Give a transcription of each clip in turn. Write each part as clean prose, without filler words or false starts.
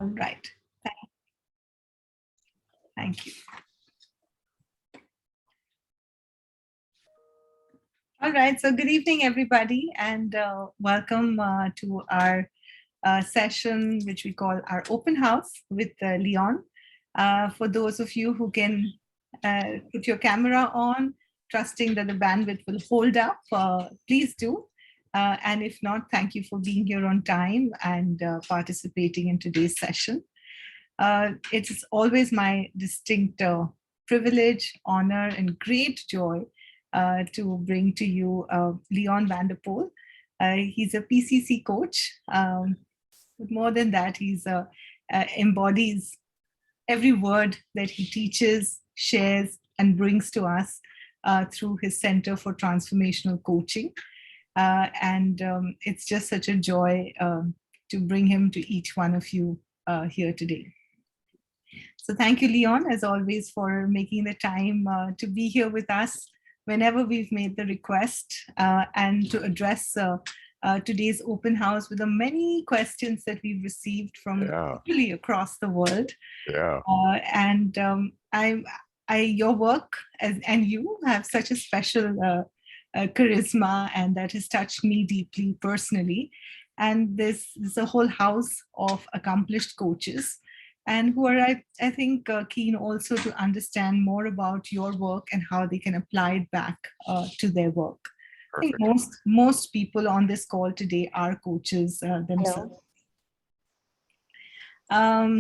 All right. Thank you. All right. So good evening, everybody, and welcome to our session, which we call our open house with Leon. For those of you who can put your camera on, trusting that the bandwidth will hold up, please do. And if not, thank you for being here on time and participating in today's session. It's always my distinct privilege, honor, and great joy to bring to you Leon Vanderpol. He's a PCC coach. But more than that, he's embodies every word that he teaches, shares, and brings to us through his Center for Transformational Coaching. And it's just such a joy to bring him to each one of you here today. So thank you, Leon, as always, for making the time to be here with us whenever we've made the request and to address today's open house with the many questions that we've received from really across the world. And your work and you have such a special charisma, and that has touched me deeply personally. And this is a whole house of accomplished coaches, and who are, I think, keen also to understand more about your work and how they can apply it back to their work. Perfect. I think most people on this call today are coaches themselves.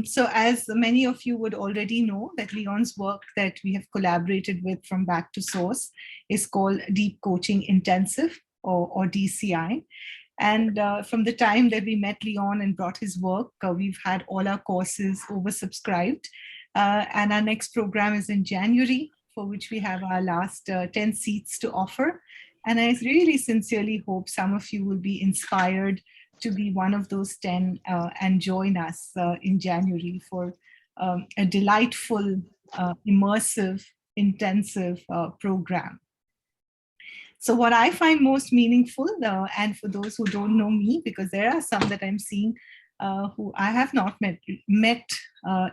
So as many of you would already know, that Leon's work that we have collaborated with from Back to Source is called Deep Coaching Intensive, or DCI. And from the time that we met Leon and brought his work, we've had all our courses oversubscribed. And our next program is in January, for which we have our last 10 seats to offer. And I really sincerely hope some of you will be inspired to be one of those 10 and join us in January for a delightful, immersive, intensive program. So what I find most meaningful, and for those who don't know me, because there are some that I'm seeing who I have not met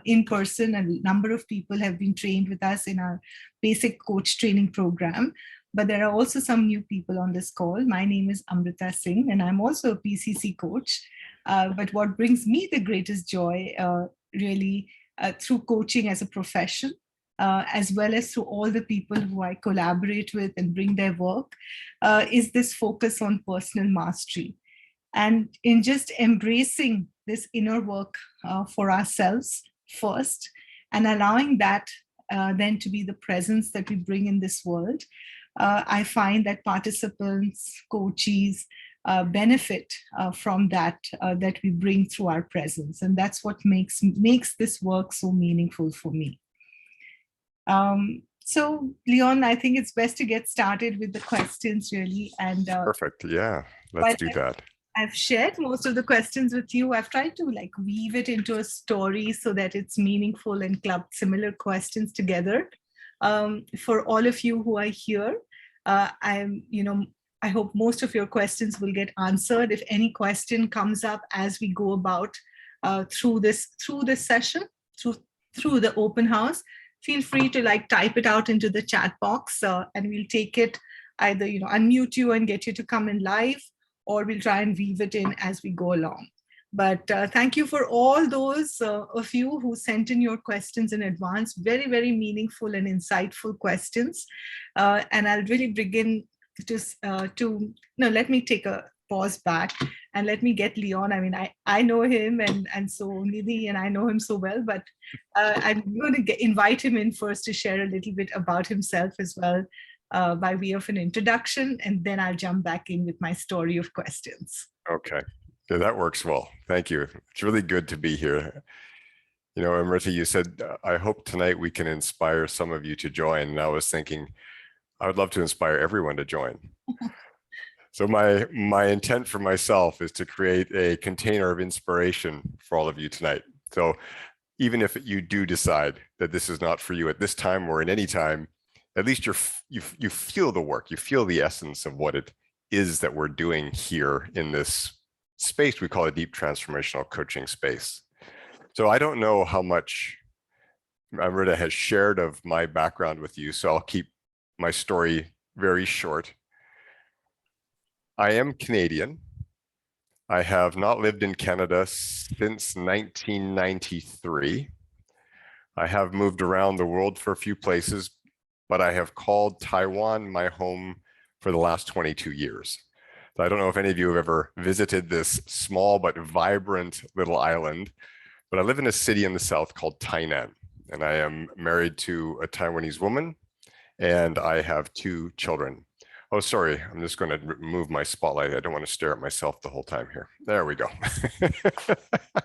in person, and a number of people have been trained with us in our basic coach training program. But there are also some new people on this call. My name is Amrita Singh, and I'm also a PCC coach. But what brings me the greatest joy, really, through coaching as a profession, as well as through all the people who I collaborate with and bring their work, is this focus on personal mastery. And in just embracing this inner work for ourselves first, and allowing that then to be the presence that we bring in this world, I find that participants, coaches, benefit from that we bring through our presence. And that's what makes this work so meaningful for me. So Leon, I think it's best to get started with the questions, really. And perfect. Yeah, let's do that. I've shared most of the questions with you. I've tried to weave it into a story so that it's meaningful and club similar questions together. For all of you who are here, I hope most of your questions will get answered. If any question comes up as we go about through this session, through the open house, feel free to type it out into the chat box, and we'll take it, either unmute you and get you to come in live, or we'll try and weave it in as we go along. But thank you for all those of you who sent in your questions in advance. Very, very meaningful and insightful questions. And I'll really begin let me take a pause back and let me get Leon. I mean, I know him, and so Nidhi and I know him so well, but I'm going to invite him in first to share a little bit about himself as well, by way of an introduction, and then I'll jump back in with my story of questions. Okay. Yeah, that works well. Thank you. It's really good to be here. Amrita, you said, I hope tonight we can inspire some of you to join. And I was thinking, I would love to inspire everyone to join. So my intent for myself is to create a container of inspiration for all of you tonight. So even if you do decide that this is not for you at this time or in any time, at least you feel the work, you feel the essence of what it is that we're doing here in this space we call a deep transformational coaching space. So I don't know how much Amrita has shared of my background with you, so I'll keep my story very short. I am Canadian. I have not lived in Canada since 1993. I have moved around the world for a few places, but I have called Taiwan my home for the last 22 years. So I don't know if any of you have ever visited this small but vibrant little island, but I live in a city in the south called Tainan, and I am married to a Taiwanese woman, and I have 2 children. Oh, sorry, I'm just going to remove my spotlight. I don't want to stare at myself the whole time here. There we go.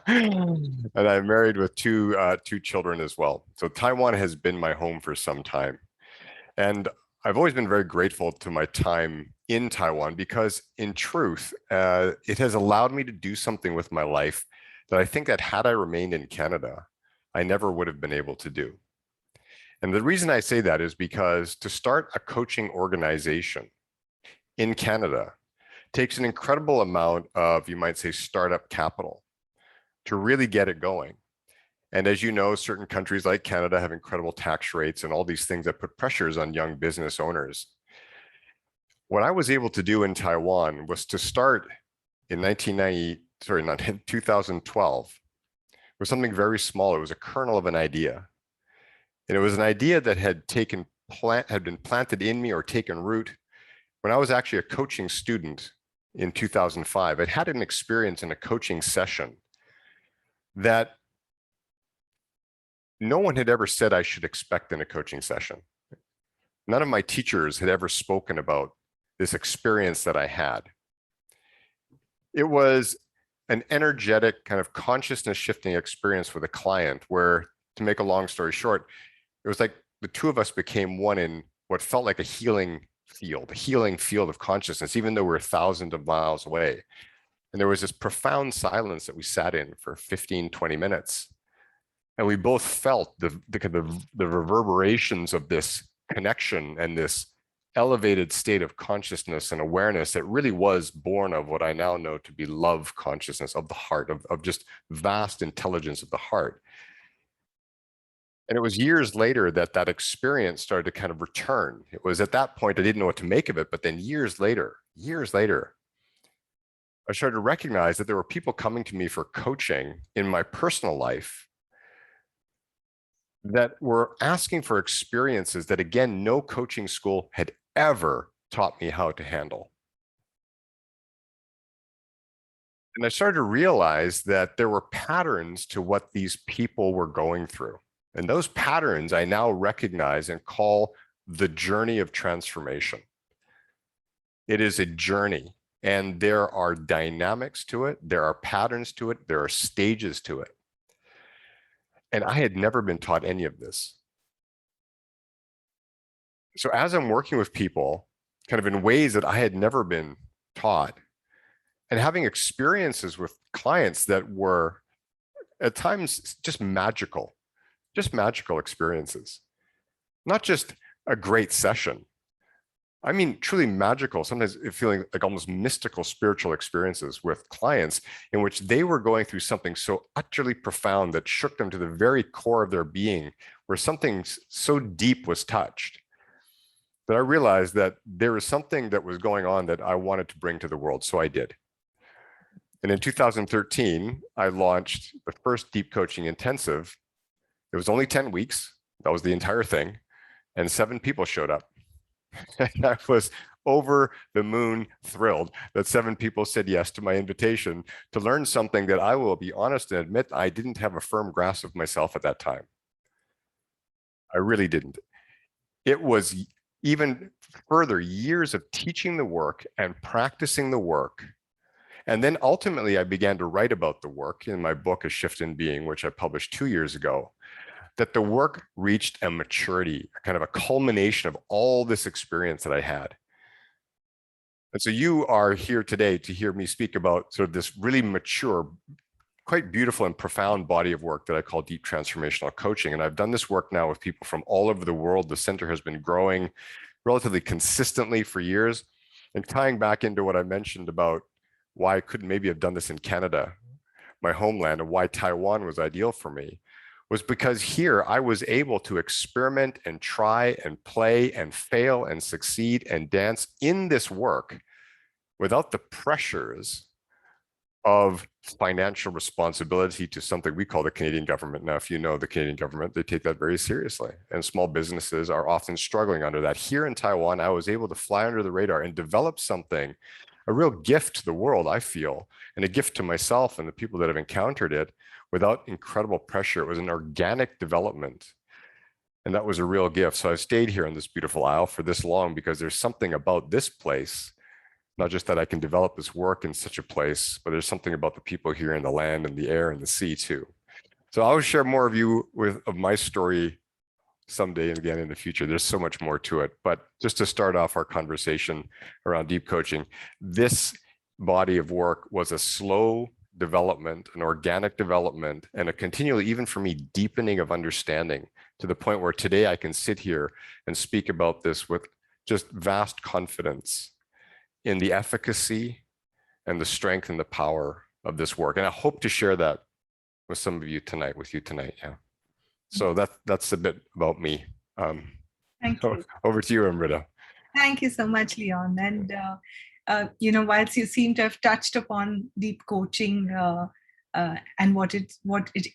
And I'm married with two children as well. So Taiwan has been my home for some time. And I've always been very grateful to my time in Taiwan because in truth, it has allowed me to do something with my life that I think that had I remained in Canada, I never would have been able to do. And the reason I say that is because to start a coaching organization in Canada takes an incredible amount of, you might say, startup capital to really get it going. And as you know, certain countries like Canada have incredible tax rates and all these things that put pressures on young business owners. What I was able to do in Taiwan was to start in 2012 with something very small. It was a kernel of an idea. And it was an idea that had been planted in me or taken root when I was actually a coaching student in 2005. I'd had an experience in a coaching session that no one had ever said I should expect in a coaching session. None of my teachers had ever spoken about this experience that I had. It was an energetic kind of consciousness shifting experience with a client where, to make a long story short, it was like the two of us became one in what felt like a healing field of consciousness, even though we're thousands of miles away. And there was this profound silence that we sat in for 15, 20 minutes. And we both felt the reverberations of this connection and this elevated state of consciousness and awareness that really was born of what I now know to be love consciousness of the heart, of just vast intelligence of the heart. And it was years later that that experience started to kind of return. It was at that point I didn't know what to make of it, but then years later, I started to recognize that there were people coming to me for coaching in my personal life that were asking for experiences that, again, no coaching school had ever taught me how to handle. And I started to realize that there were patterns to what these people were going through. And those patterns I now recognize and call the journey of transformation. It is a journey, and there are dynamics to it, there are patterns to it, there are stages to it. And I had never been taught any of this. So as I'm working with people kind of in ways that I had never been taught, and having experiences with clients that were at times just magical experiences, not just a great session. I mean, truly magical, sometimes feeling like almost mystical spiritual experiences with clients in which they were going through something so utterly profound that shook them to the very core of their being, where something so deep was touched, that I realized that there was something that was going on that I wanted to bring to the world. So I did. And in 2013, I launched the first deep coaching intensive. It was only 10 weeks. That was the entire thing. And 7 people showed up. And I was over the moon thrilled that 7 people said yes to my invitation to learn something that I will be honest and admit I didn't have a firm grasp of myself at that time. I really didn't. It was even further years of teaching the work and practicing the work. And then ultimately, I began to write about the work in my book, A Shift in Being, which I published 2 years ago, that the work reached a maturity, kind of a culmination of all this experience that I had. And so you are here today to hear me speak about sort of this really mature, quite beautiful and profound body of work that I call deep transformational coaching. And I've done this work now with people from all over the world. The center has been growing relatively consistently for years. And tying back into what I mentioned about why I couldn't maybe have done this in Canada, my homeland and why Taiwan was ideal for me was because here I was able to experiment and try and play and fail and succeed and dance in this work without the pressures of financial responsibility to something we call the Canadian government. Now, if you know the Canadian government, they take that very seriously, and small businesses are often struggling under that. Here in Taiwan, I was able to fly under the radar and develop something, a real gift to the world, I feel, and a gift to myself and the people that have encountered it without incredible pressure. It was an organic development, and that was a real gift. So I stayed here in this beautiful isle for this long because there's something about this place, not just that I can develop this work in such a place, but there's something about the people here and the land and the air and the sea too. So I'll share more of my story someday and again in the future. There's so much more to it. But just to start off our conversation around deep coaching, this body of work was a slow development, an organic development, and a continually, even for me, deepening of understanding to the point where today I can sit here and speak about this with just vast confidence in the efficacy and the strength and the power of this work. And I hope to share that with some of you tonight, yeah. So that's a bit about me. Thank you. Over to you, Amrita. Thank you so much, Leon. And, whilst you seem to have touched upon deep coaching and what it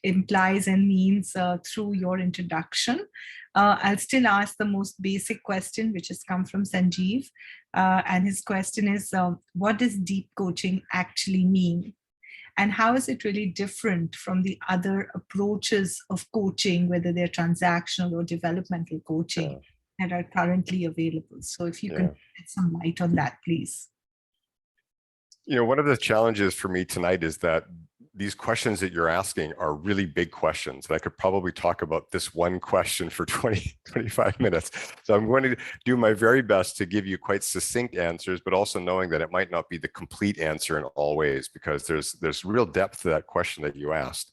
implies and means through your introduction, I'll still ask the most basic question, which has come from Sanjeev. And his question is, what does deep coaching actually mean? And how is it really different from the other approaches of coaching, whether they're transactional or developmental coaching that are currently available? So if you can shed some light on that, please. One of the challenges for me tonight is that these questions that you're asking are really big questions. And I could probably talk about this one question for 25 minutes. So I'm going to do my very best to give you quite succinct answers, but also knowing that it might not be the complete answer in all ways, because there's real depth to that question that you asked.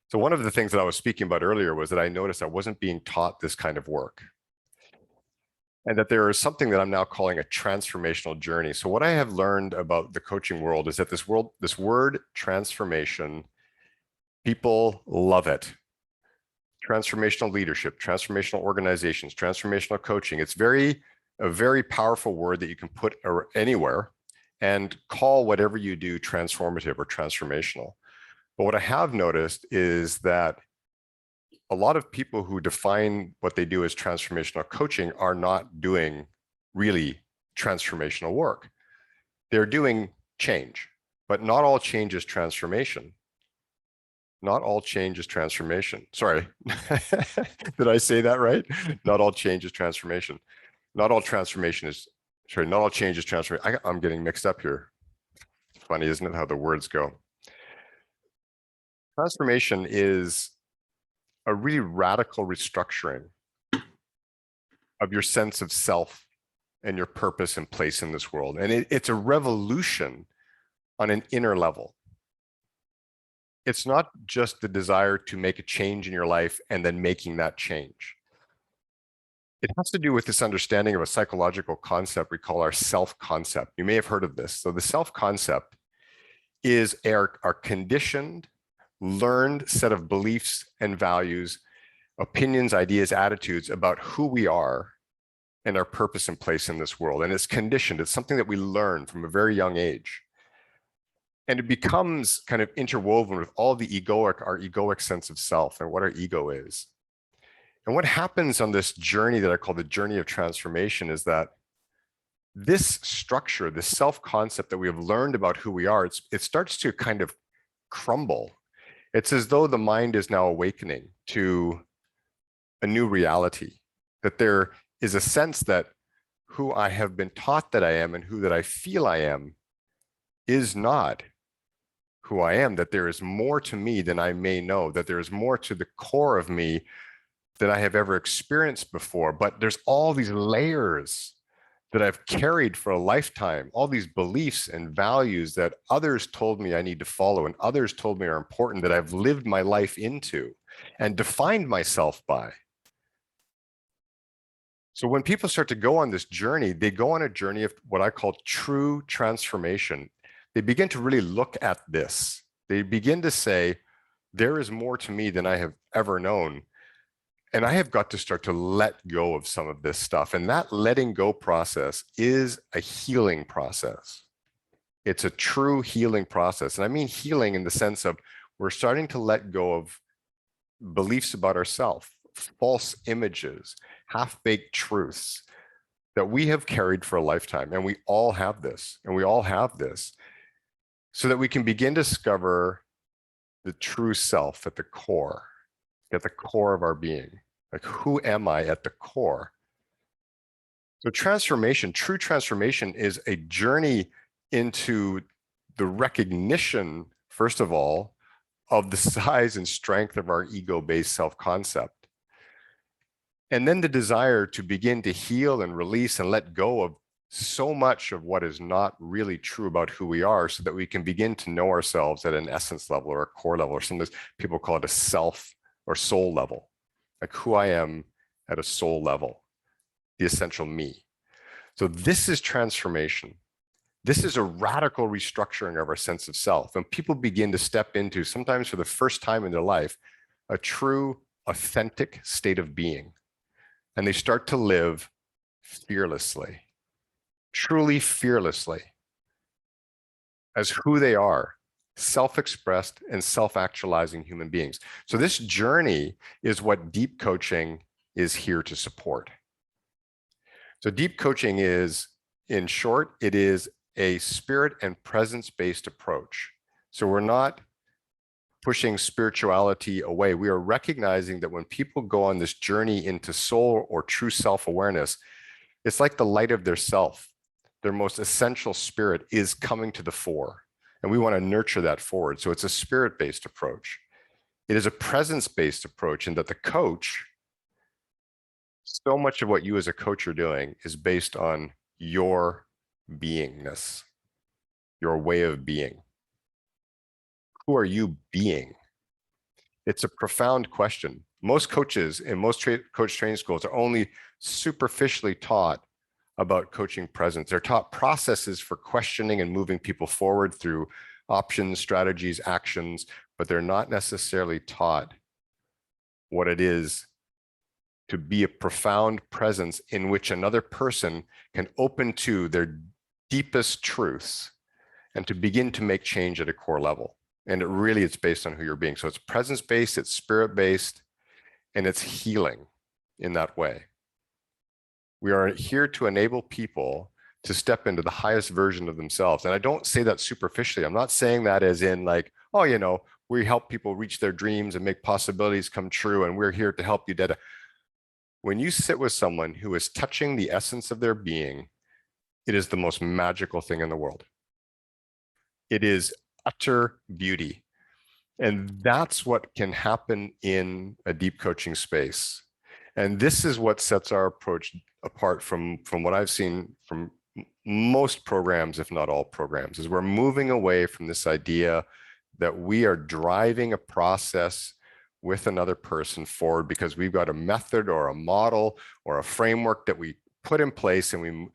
So one of the things that I was speaking about earlier was that I noticed I wasn't being taught this kind of work, and that there is something that I'm now calling a transformational journey. So what I have learned about the coaching world is that this word transformation, people love it. Transformational leadership, transformational organizations, transformational coaching. It's a very powerful word that you can put anywhere and call whatever you do transformative or transformational. But what I have noticed is that a lot of people who define what they do as transformational coaching are not doing really transformational work. They're doing change, but not all change is transformation. Not all change is transformation. Sorry, did I say that right? Not all change is transformation. Not all transformation is, sorry, not all change is transformation. I'm getting mixed up here. It's funny, isn't it, how the words go? Transformation is a really radical restructuring of your sense of self and your purpose and place in this world. And it's a revolution on an inner level. It's not just the desire to make a change in your life and then making that change. It has to do with this understanding of a psychological concept we call our self-concept. You may have heard of this. So the self-concept is our conditioned, learned set of beliefs and values, opinions, ideas, attitudes about who we are and our purpose and place in this world. And it's conditioned. It's something that we learn from a very young age. And it becomes kind of interwoven with all the our egoic sense of self and what our ego is. And what happens on this journey that I call the journey of transformation is that this structure, this self-concept that we have learned about who we are, it starts to kind of crumble. It's as though the mind is now awakening to a new reality, that there is a sense that who I have been taught that I am and who that I feel I am is not who I am, that there is more to me than I may know, that there is more to the core of me than I have ever experienced before. But there's all these layers that I've carried for a lifetime, all these beliefs and values that others told me I need to follow and others told me are important, that I've lived my life into and defined myself by. So when people start to go on this journey, they go on a journey of what I call true transformation. They begin to really look at this. They begin to say, there is more to me than I have ever known. And I have got to start to let go of some of this stuff. And that letting go process is a healing process. It's a true healing process. And I mean healing in the sense of we're starting to let go of beliefs about ourselves, false images, half-baked truths that we have carried for a lifetime. And we all have this, and we all have this, so that we can begin to discover the true self at the core of our being. Like, who am I at the core? So true transformation is a journey into the recognition, first of all, of the size and strength of our ego-based self-concept. And then the desire to begin to heal and release and let go of so much of what is not really true about who we are, so that we can begin to know ourselves at an essence level or a core level, or sometimes people call it a self or soul level, like who I am at a soul level, the essential me. So this is transformation. This is a radical restructuring of our sense of self. And people begin to step into, sometimes for the first time in their life, a true, authentic state of being. And they start to live fearlessly, truly fearlessly, as who they are, self-expressed and self-actualizing human beings. So this journey is what deep coaching is here to support. So deep coaching is, in short, it is a spirit and presence-based approach. So we're not pushing spirituality away. We are recognizing that when people go on this journey into soul or true self-awareness, it's like the light of their self, their most essential spirit is coming to the fore. And we want to nurture that forward. So it's a spirit-based approach. It is a presence-based approach in that the coach, so much of what you as a coach are doing is based on your beingness, your way of being. Who are you being? It's a profound question. Most coaches in most coach training schools are only superficially taught about coaching presence. They're taught processes for questioning and moving people forward through options, strategies, actions, but they're not necessarily taught what it is to be a profound presence in which another person can open to their deepest truths and to begin to make change at a core level. And it really is based on who you're being. So it's presence-based, it's spirit-based, and it's healing in that way. We are here to enable people to step into the highest version of themselves. And I don't say that superficially. I'm not saying that as in like, oh, you know, we help people reach their dreams and make possibilities come true, and we're here to help you. When you sit with someone who is touching the essence of their being, it is the most magical thing in the world. It is utter beauty. And that's what can happen in a deep coaching space. And this is what sets our approach apart from what I've seen from most programs, if not all programs, is we're moving away from this idea that we are driving a process with another person forward because we've got a method or a model or a framework that we put in place, and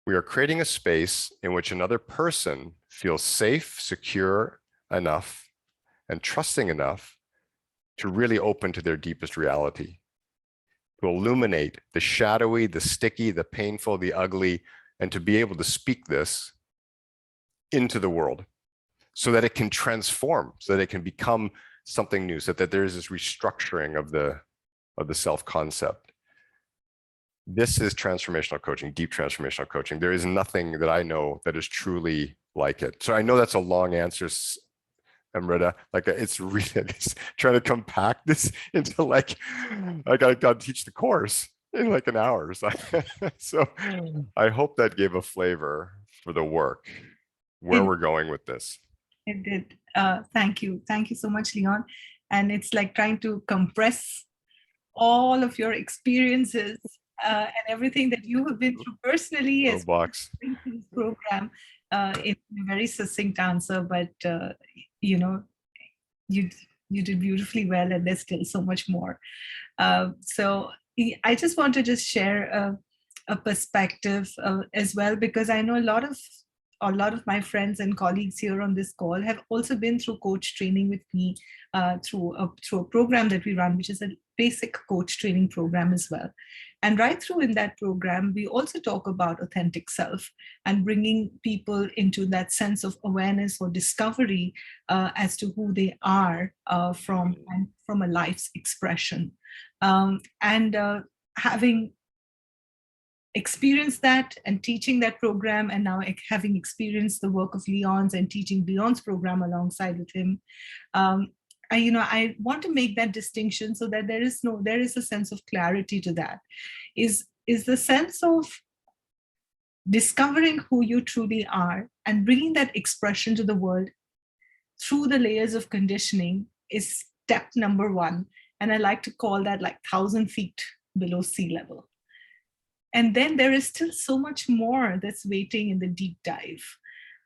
we are creating a space in which another person feels safe, secure enough, and trusting enough to really open to their deepest reality, to illuminate the shadowy, the sticky, the painful, the ugly, and to be able to speak this into the world so that it can transform, so that it can become something new, so that there is this restructuring of the self-concept. This is transformational coaching, deep transformational coaching. There is nothing that I know that is truly like it. So I know that's a long answer, Amrita. Like, it's really trying to compact this into like I got to teach the course in like an hour. So I hope that gave a flavor for the work, where we're going with this. It did. Thank you. Thank you so much, Leon. And it's like trying to compress all of your experiences and everything that you have been through personally as box this program in a very succinct answer. But you know, you did beautifully well, and there's still so much more. So I just want to just share a perspective as well, because I know a lot of a lot of my friends and colleagues here on this call have also been through coach training with me through a program that we run, which is a basic coach training program as well. And right through in that program, we also talk about authentic self and bringing people into that sense of awareness or discovery as to who they are from a life's expression. And having experienced that and teaching that program, and now having experienced the work of Leon's and teaching Leon's program alongside with him, I want to make that distinction so that there is a sense of clarity to that. Is the sense of discovering who you truly are and bringing that expression to the world through the layers of conditioning is step number one. And I like to call that like 1,000 feet below sea level. And then there is still so much more that's waiting in the deep dive.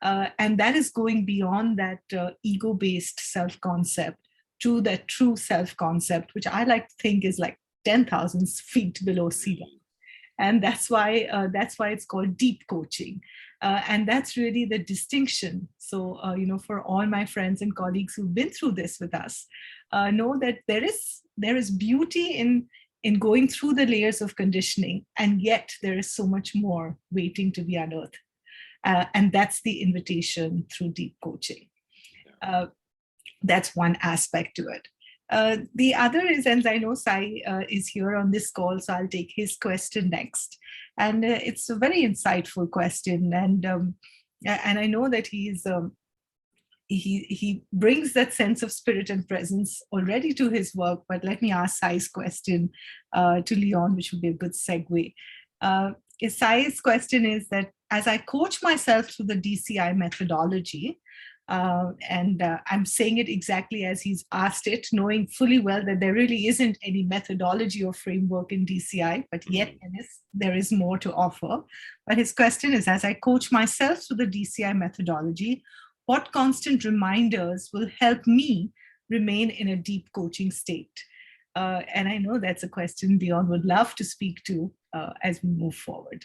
And that is going beyond that ego-based self-concept to that true self-concept, which I like to think is like 10,000 feet below sea level. And that's why it's called deep coaching. And that's really the distinction. So, for all my friends and colleagues who've been through this with us, know that there is beauty in going through the layers of conditioning, and yet there is so much more waiting to be unearthed. And that's the invitation through deep coaching. That's one aspect to it. The other is, and I know Sai is here on this call, so I'll take his question next. And it's a very insightful question. And I know that he brings that sense of spirit and presence already to his work, but let me ask Sai's question to Leon, which would be a good segue. Sai's question is that as I coach myself through the DCI methodology, and I'm saying it exactly as he's asked it, knowing fully well that there really isn't any methodology or framework in DCI, but yet there is more to offer. But his question is, as I coach myself through the DCI methodology, what constant reminders will help me remain in a deep coaching state? And I know that's a question Leon would love to speak to as we move forward.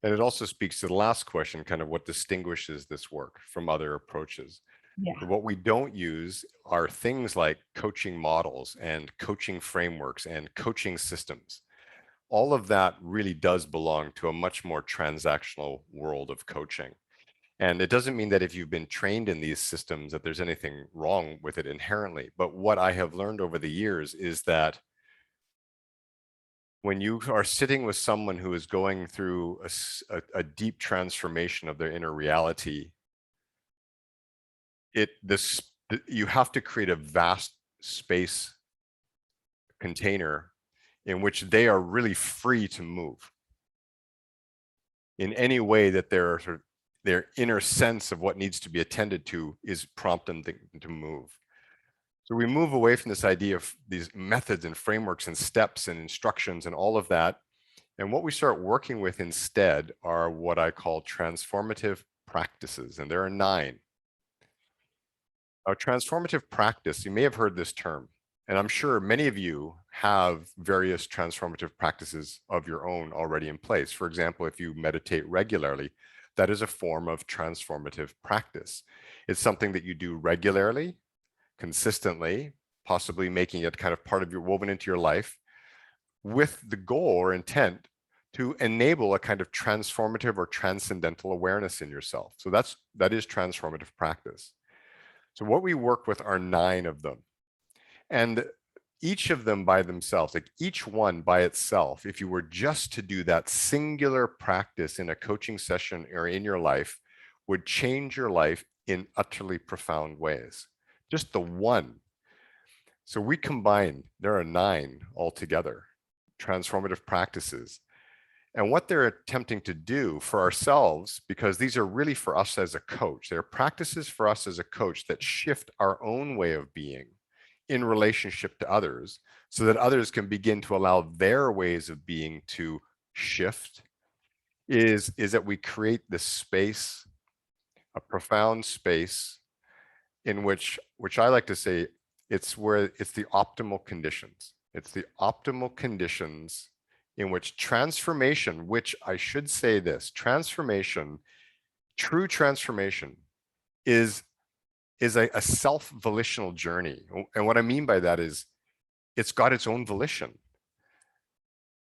And it also speaks to the last question, kind of what distinguishes this work from other approaches. Yeah. What we don't use are things like coaching models and coaching frameworks and coaching systems. All of that really does belong to a much more transactional world of coaching. And it doesn't mean that if you've been trained in these systems that there's anything wrong with it inherently. But what I have learned over the years is that when you are sitting with someone who is going through a deep transformation of their inner reality, you have to create a vast space container in which they are really free to move in any way that their inner sense of what needs to be attended to is prompting them to move. So we move away from this idea of these methods and frameworks and steps and instructions and all of that. And what we start working with instead are what I call transformative practices. And there are 9. A transformative practice, you may have heard this term, and I'm sure many of you have various transformative practices of your own already in place. For example, if you meditate regularly, that is a form of transformative practice. It's something that you do regularly, consistently, possibly making it kind of part of your woven into your life with the goal or intent to enable a kind of transformative or transcendental awareness in yourself. So that is transformative practice. So what we work with are 9 of them. And each of them by themselves, like each one by itself, if you were just to do that singular practice in a coaching session or in your life, would change your life in utterly profound ways. Just the one. So we combine, there are 9 altogether, transformative practices. And what they're attempting to do for ourselves, because these are really for us as a coach, they're practices for us as a coach that shift our own way of being in relationship to others so that others can begin to allow their ways of being to shift, is that we create this space, a profound space in which I like to say it's the optimal conditions. It's the optimal conditions in which transformation, which I should say this, transformation True transformation is a self-volitional journey. And what I mean by that is it's got its own volition.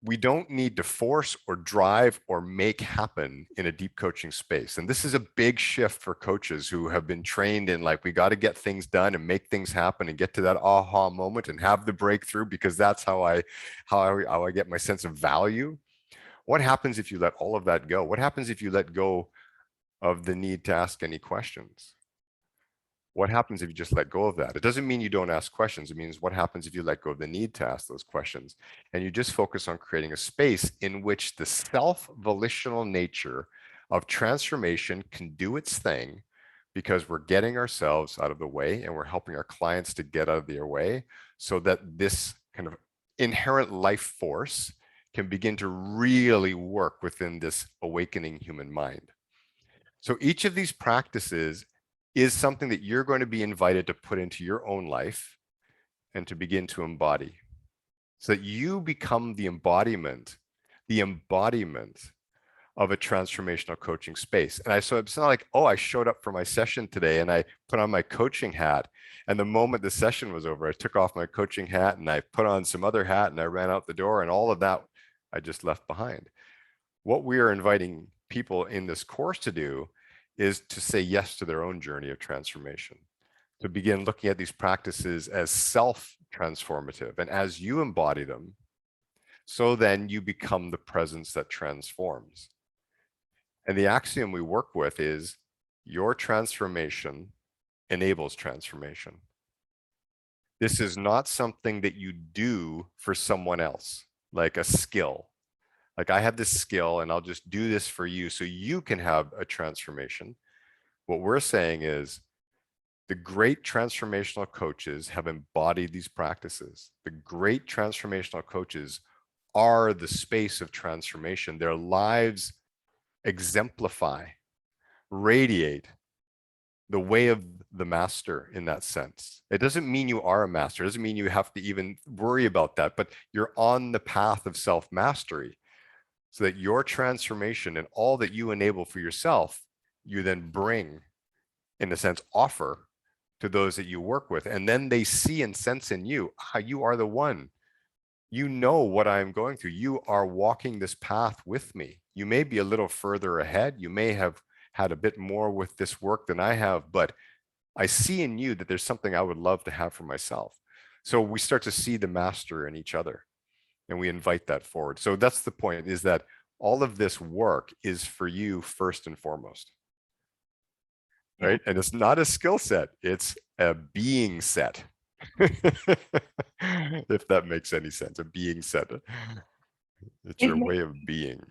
We don't need to force or drive or make happen in a deep coaching space. And this is a big shift for coaches who have been trained in, like, we got to get things done and make things happen and get to that aha moment and have the breakthrough, because that's how I get my sense of value. What happens if you let all of that go? What happens if you let go of the need to ask any questions? What happens if you just let go of that? It doesn't mean you don't ask questions. It means what happens if you let go of the need to ask those questions and you just focus on creating a space in which the self-volitional nature of transformation can do its thing, because we're getting ourselves out of the way and we're helping our clients to get out of their way, so that this kind of inherent life force can begin to really work within this awakening human mind. So each of these practices is something that you're going to be invited to put into your own life and to begin to embody, so that you become the embodiment of a transformational coaching space. And so it's not like, oh, I showed up for my session today and I put on my coaching hat, and the moment the session was over, I took off my coaching hat and I put on some other hat and I ran out the door, and all of that I just left behind. What we are inviting people in this course to do is to say yes to their own journey of transformation, to begin looking at these practices as self-transformative. And as you embody them, so then you become the presence that transforms. And the axiom we work with is your transformation enables transformation. This is not something that you do for someone else, like a skill. Like, I have this skill and I'll just do this for you so you can have a transformation. What we're saying is the great transformational coaches have embodied these practices. The great transformational coaches are the space of transformation. Their lives exemplify, radiate the way of the master in that sense. It doesn't mean you are a master. It doesn't mean you have to even worry about that, but you're on the path of self-mastery, so that your transformation and all that you enable for yourself, you then bring, in a sense, offer to those that you work with. And then they see and sense in you, you are the one. You know what I'm going through. You are walking this path with me. You may be a little further ahead. You may have had a bit more with this work than I have, but I see in you that there's something I would love to have for myself. So we start to see the master in each other, and we invite that forward. So that's the point, is that all of this work is for you first and foremost, right? And it's not a skill set, it's a being set. If that makes any sense, a being set. It's It your makes way of being.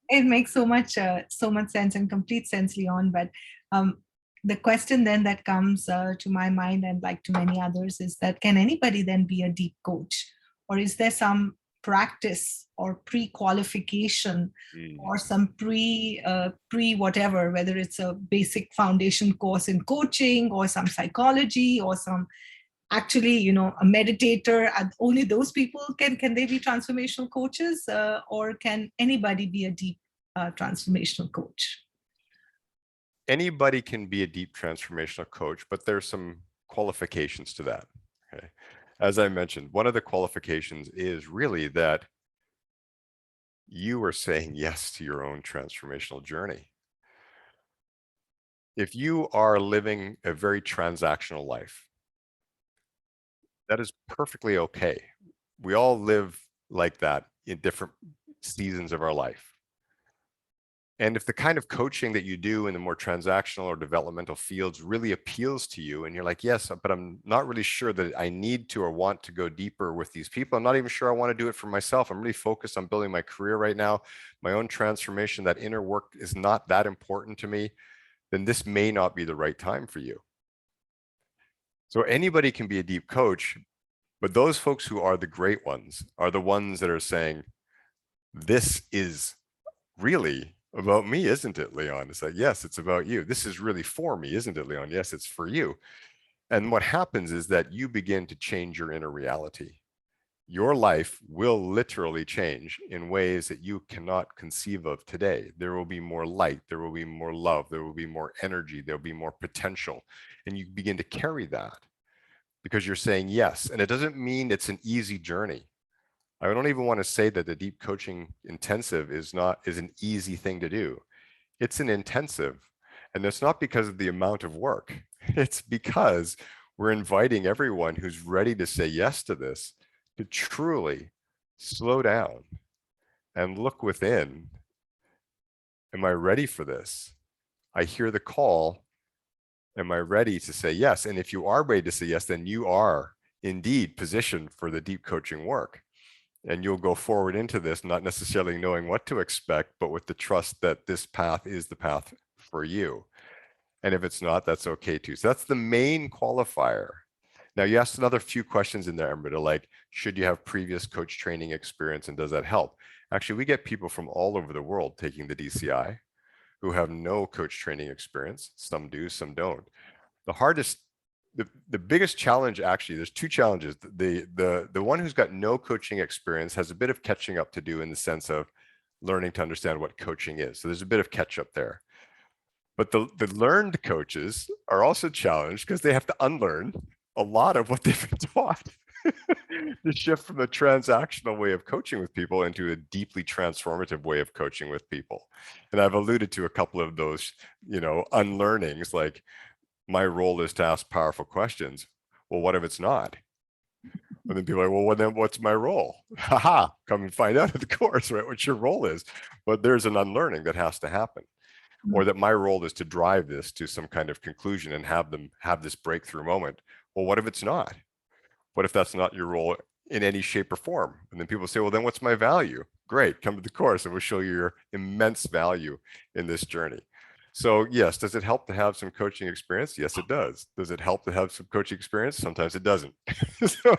it makes so much sense and complete sense, Leon. But the question then that comes to my mind, and like to many others, is that can anybody then be a deep coach, or is there some practice or pre-qualification or some pre whatever, whether it's a basic foundation course in coaching or some psychology or some actually a meditator, and only those people can they be transformational coaches, or can anybody be a deep transformational coach? Anybody can be a deep transformational coach, but there's some qualifications to that. Okay. As I mentioned, one of the qualifications is really that you are saying yes to your own transformational journey. If you are living a very transactional life, that is perfectly okay. We all live like that in different seasons of our life. And if the kind of coaching that you do in the more transactional or developmental fields really appeals to you, and you're like, yes, but I'm not really sure that I need to or want to go deeper with these people. I'm not even sure I want to do it for myself. I'm really focused on building my career right now. My own transformation, that inner work is not that important to me. Then this may not be the right time for you. So anybody can be a deep coach, but those folks who are the great ones are the ones that are saying, this is really about me, isn't it, Leon? It's like, yes, it's about you. This is really for me, isn't it, Leon? Yes, it's for you. And what happens is that you begin to change your inner reality. your life will literally change in ways that you cannot conceive of today. There will be more light, there will be more love, there will be more energy, there'll be more potential. And you begin to carry that because you're saying yes. And it doesn't mean it's an easy journey. I don't even want to say that the deep coaching intensive is an easy thing to do. It's an intensive. And it's not because of the amount of work. It's because we're inviting everyone who's ready to say yes to this to truly slow down and look within. Am I ready for this? I hear the call. Am I ready to say yes? And if you are ready to say yes, then you are indeed positioned for the deep coaching work. And you'll go forward into this, not necessarily knowing what to expect, but with the trust that this path is the path for you. And if it's not, that's okay too. So that's the main qualifier. Now, you asked another few questions in there, Amrita, like, should you have previous coach training experience and does that help? Actually, we get people from all over the world taking the DCI who have no coach training experience. Some do, some don't. The hardest, the biggest challenge, actually, there's two challenges. The one who's got no coaching experience has a bit of catching up to do in the sense of learning to understand what coaching is. So there's a bit of catch up there. But the learned coaches are also challenged because they have to unlearn a lot of what they've been taught. To shift from the transactional way of coaching with people into a deeply transformative way of coaching with people. And I've alluded to a couple of those, unlearnings, like my role is to ask powerful questions. Well, what if it's not? And then people are like, well, then what's my role? Haha, come and find out at the course, right? What your role is. But there's an unlearning that has to happen. Or that my role is to drive this to some kind of conclusion and have them have this breakthrough moment. Well, what if it's not? What if that's not your role in any shape or form? And then people say, well, then what's my value? Great, come to the course and we'll show you your immense value in this journey. So yes, does it help to have some coaching experience? Yes, it does. Does it help to have some coaching experience? Sometimes it doesn't. So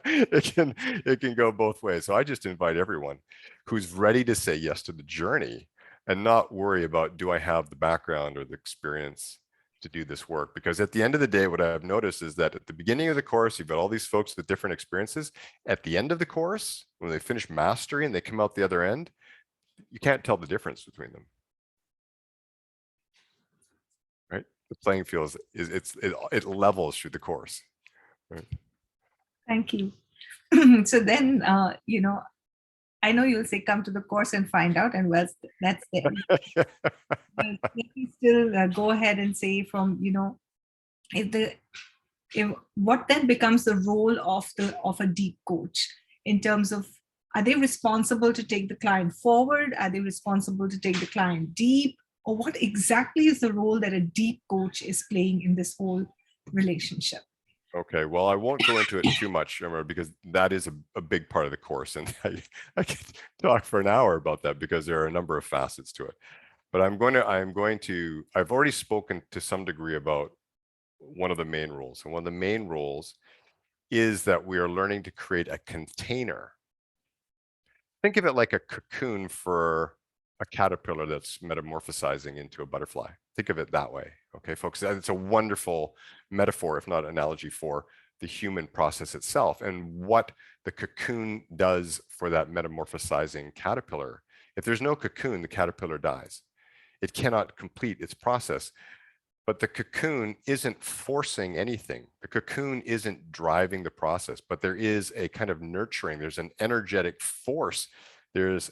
it can go both ways. So I just invite everyone who's ready to say yes to the journey and not worry about, do I have the background or the experience to do this work? Because at the end of the day, what I've noticed is that at the beginning of the course, you've got all these folks with different experiences. At the end of the course, when they finish mastery and they come out the other end, you can't tell the difference between them. Right? The playing field it levels through the course. Right? Thank you. So then, I know you'll say, come to the course and find out, and well, that's there. But let me still go ahead and say from, if what then becomes the role of a deep coach in terms of, are they responsible to take the client forward? Are they responsible to take the client deep? Or what exactly is the role that a deep coach is playing in this whole relationship? Okay, well, I won't go into it too much, because that is a big part of the course. And I could talk for an hour about that because there are a number of facets to it. But I've already spoken to some degree about one of the main rules. And one of the main rules is that we are learning to create a container. Think of it like a cocoon for a caterpillar that's metamorphosizing into a butterfly. Think of it that way. Okay, folks, it's a wonderful metaphor, if not analogy, for the human process itself and what the cocoon does for that metamorphosizing caterpillar. If there's no cocoon, the caterpillar dies. It cannot complete its process. But the cocoon isn't forcing anything. The cocoon isn't driving the process, but there is a kind of nurturing, there's an energetic force. There's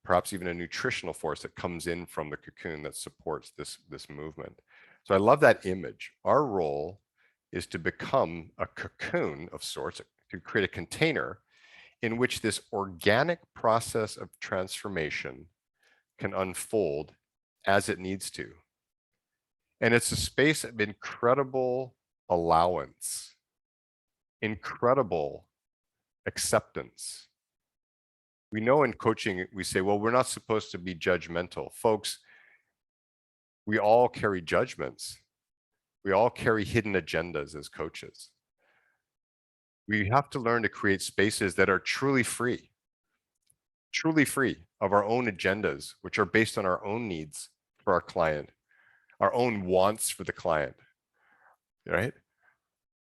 perhaps even a nutritional force that comes in from the cocoon that supports this movement. So I love that image. Our role is to become a cocoon of sorts, to create a container in which this organic process of transformation can unfold as it needs to. And it's a space of incredible allowance, incredible acceptance. We know in coaching, we say, well, we're not supposed to be judgmental. Folks, we all carry judgments. We all carry hidden agendas as coaches. We have to learn to create spaces that are truly free of our own agendas, which are based on our own needs for our client, our own wants for the client, right?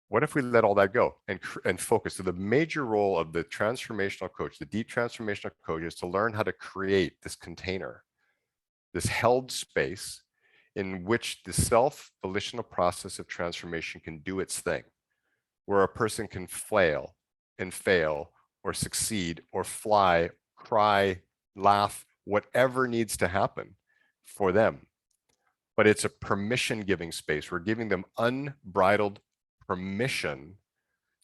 What if we let all that go and focus? So the major role of the transformational coach, the deep transformational coach, is to learn how to create this container, this held space in which the self-volitional process of transformation can do its thing, where a person can flail and fail or succeed or fly, cry, laugh, whatever needs to happen for them. But it's a permission giving space. We're giving them unbridled permission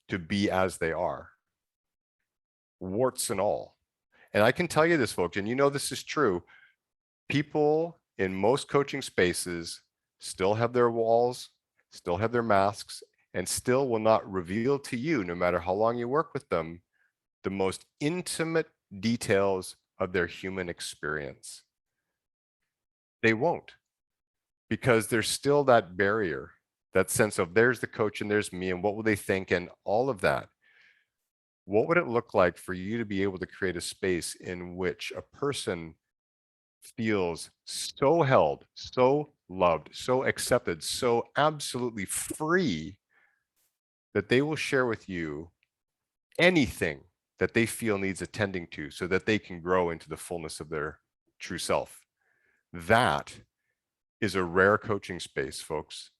to be as they are, warts and all. And I can tell you this, folks, and you know this is true. People in most coaching spaces still have their walls, still have their masks, and still will not reveal to you, no matter how long you work with them, the most intimate details of their human experience. They won't, because there's still that barrier, that sense of there's the coach and there's me, and what will they think, and all of that. What would it look like for you to be able to create a space in which a person feels so held, so loved, so accepted, so absolutely free that they will share with you anything that they feel needs attending to so that they can grow into the fullness of their true self? That is a rare coaching space, folks.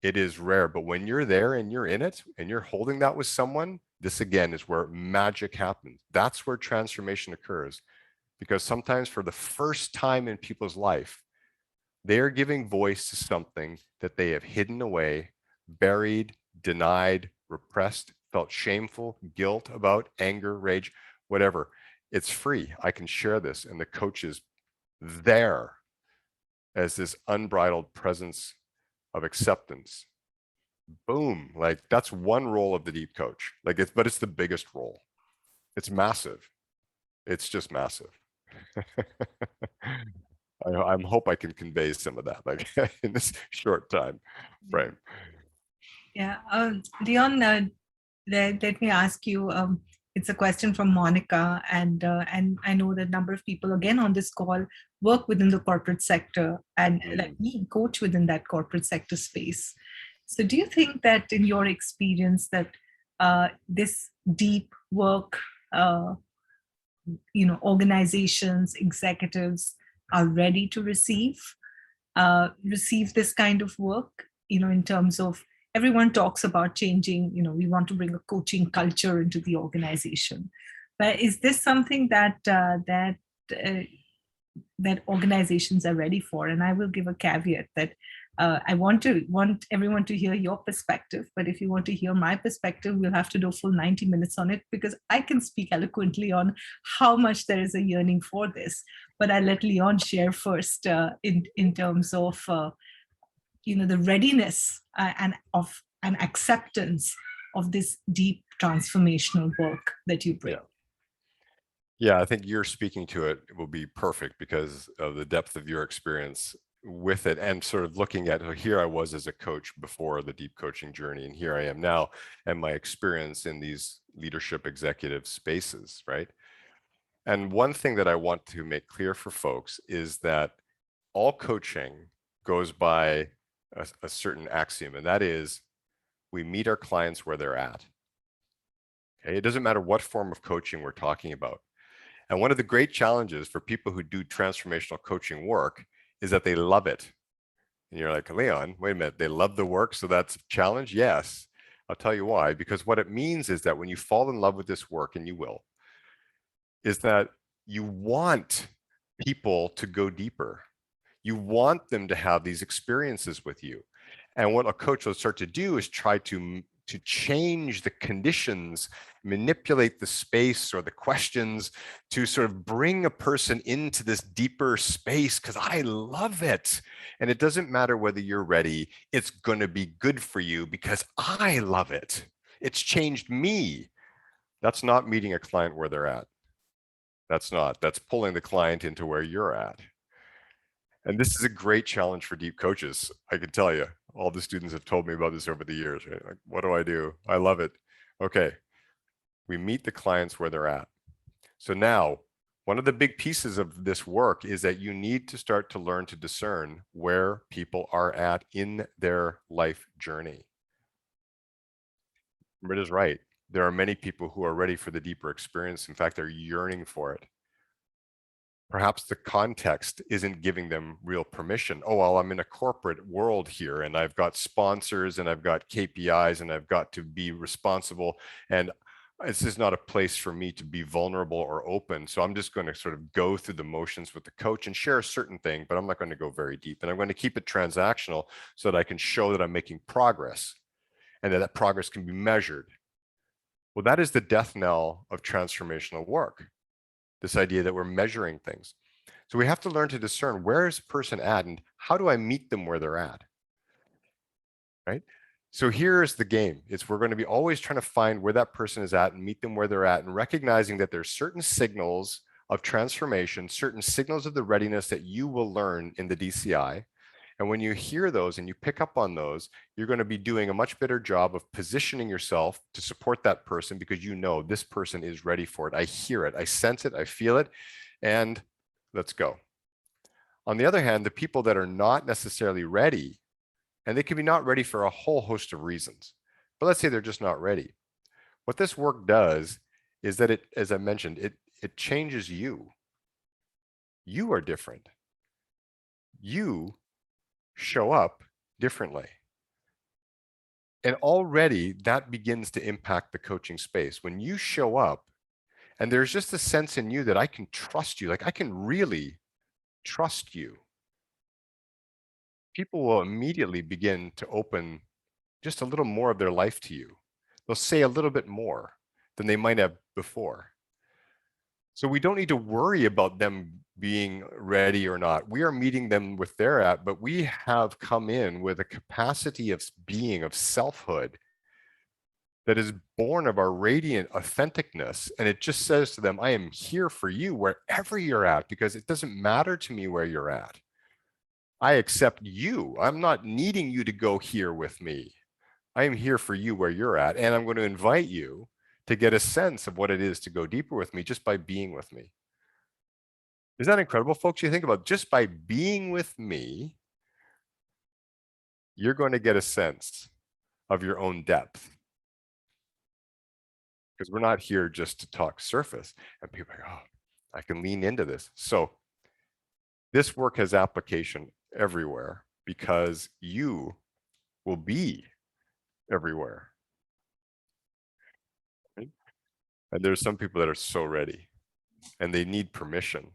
It is rare, but when you're there and you're in it and you're holding that with someone, this again is where magic happens. That's where transformation occurs, because sometimes for the first time in people's life, they are giving voice to something that they have hidden away, buried, denied, repressed, felt shameful, guilt about, anger, rage, whatever. It's free. I can share this, and the coach is there as this unbridled presence of acceptance. Boom. Like, that's one role of the deep coach. Like, but it's the biggest role. It's massive. It's just massive. I hope I can convey some of that, like, in this short time frame. Yeah, Leon, let me ask you. It's a question from Monica, and I know that a number of people again on this call work within the corporate sector, and like me, coach within that corporate sector space. So, do you think that, in your experience, that this deep work, organizations, executives are ready to receive this kind of work? In terms of, everyone talks about changing. We want to bring a coaching culture into the organization, but is this something uh, that organizations are ready for? And I will give a caveat that I want everyone to hear your perspective, but if you want to hear my perspective, we'll have to do a full 90 minutes on it, because I can speak eloquently on how much there is a yearning for this. But I'll let Leon share first, in terms of the readiness, and of an acceptance of this deep transformational work that you bring. Yeah, I think you're speaking to it will be perfect because of the depth of your experience with it, and sort of looking at, here I was as a coach before the deep coaching journey, and here I am now, and my experience in these leadership executive spaces, right? And one thing that I want to make clear for folks is that all coaching goes by a certain axiom, and that is, we meet our clients where they're at. Okay, it doesn't matter what form of coaching we're talking about. And one of the great challenges for people who do transformational coaching work is that they love it. And you're like, Leon, wait a minute, they love the work, so that's a challenge? Yes. I'll tell you why. Because what it means is that when you fall in love with this work, and you will, is that you want people to go deeper. You want them to have these experiences with you. And what a coach will start to do is try to change the conditions, manipulate the space or the questions to sort of bring a person into this deeper space, because I love it. And it doesn't matter whether you're ready, it's going to be good for you because I love it. It's changed me. That's not meeting a client where they're at. That's pulling the client into where you're at. And this is a great challenge for deep coaches. I can tell you, all the students have told me about this over the years. Right? Like, what do I do? I love it. Okay, we meet the clients where they're at. So now, one of the big pieces of this work is that you need to start to learn to discern where people are at in their life journey. Amrita's right. There are many people who are ready for the deeper experience. In fact, they're yearning for it. Perhaps the context isn't giving them real permission. Oh, well, I'm in a corporate world here and I've got sponsors and I've got KPIs and I've got to be responsible. And this is not a place for me to be vulnerable or open. So I'm just going to sort of go through the motions with the coach and share a certain thing, but I'm not going to go very deep. And I'm going to keep it transactional so that I can show that I'm making progress and that that progress can be measured. Well, that is the death knell of transformational work. This idea that we're measuring things. So we have to learn to discern where is a person at and how do I meet them where they're at, right? So here's the game. We're going to be always trying to find where that person is at and meet them where they're at, and recognizing that there's certain signals of transformation, certain signals of the readiness that you will learn in the DCI. And when you hear those and you pick up on those, you're going to be doing a much better job of positioning yourself to support that person, because you know this person is ready for it. I hear it, I sense it, I feel it, and let's go. On the other hand, the people that are not necessarily ready, and they can be not ready for a whole host of reasons, but let's say they're just not ready. What this work does is that it, as I mentioned, it changes you. You are different. You show up differently. And already that begins to impact the coaching space. When you show up and there's just a sense in you that I can trust you, like I can really trust you, people will immediately begin to open just a little more of their life to you. They'll say a little bit more than they might have before. So we don't need to worry about them being ready or not. We are meeting them with their at, but we have come in with a capacity of being, of selfhood, that is born of our radiant authenticness. And it just says to them, I am here for you wherever you're at, because it doesn't matter to me where you're at. I accept you. I'm not needing you to go here with me. I am here for you where you're at. And I'm going to invite you to get a sense of what it is to go deeper with me just by being with me. Is that incredible, folks? You think about just by being with me, you're going to get a sense of your own depth. Because we're not here just to talk surface. And people are like, oh, I can lean into this. So this work has application everywhere, because you will be everywhere. Right? And there's some people that are so ready and they need permission.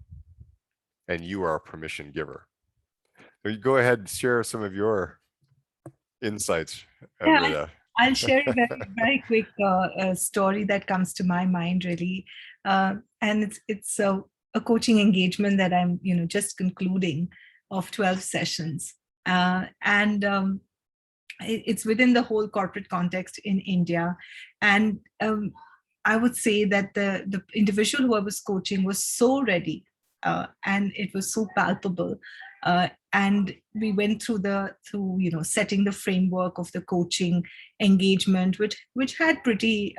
And you are a permission giver. So you go ahead and share some of your insights, Yeah, Amrita. I'll share a very quick story that comes to my mind, really, and it's a coaching engagement that I'm just concluding, of 12 sessions, and it's within the whole corporate context in India, and I would say that the individual who I was coaching was so ready, and it was so palpable. And we went through setting the framework of the coaching engagement, which had pretty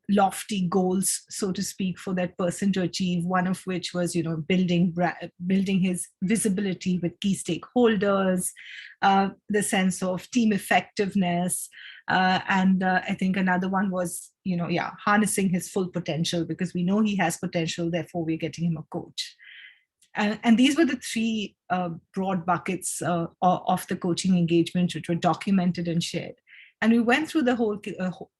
lofty goals, so to speak, for that person to achieve. One of which was building his visibility with key stakeholders, the sense of team effectiveness, and I think another one was harnessing his full potential, because we know he has potential, therefore we're getting him a coach. And these were the three broad buckets of the coaching engagement, which were documented and shared. And we went through the whole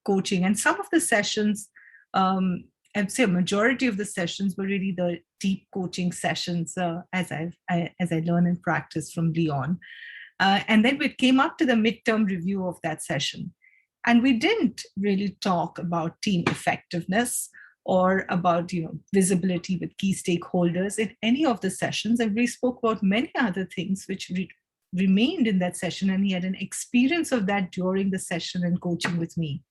coaching, and some of the sessions, I'd say a majority of the sessions, were really the deep coaching sessions, as I learn and practice from Leon. And then we came up to the midterm review of that session. And we didn't really talk about team effectiveness or about visibility with key stakeholders in any of the sessions. And we spoke about many other things which remained in that session. And he had an experience of that during the session and coaching with me.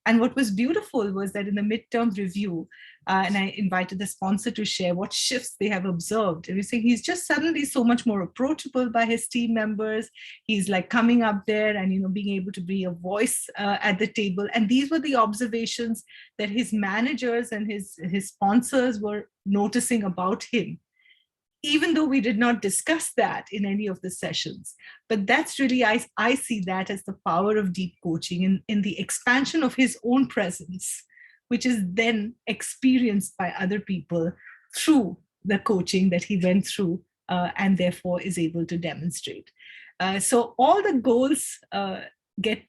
And what was beautiful was that in the midterm review, and I invited the sponsor to share what shifts they have observed. And we're saying he's just suddenly so much more approachable by his team members. He's like coming up there and being able to be a voice at the table. And these were the observations that his managers and his sponsors were noticing about him. even though we did not discuss that in any of the sessions. But that's really, I see that as the power of deep coaching in the expansion of his own presence, which is then experienced by other people through the coaching that he went through, and therefore is able to demonstrate. So all the goals get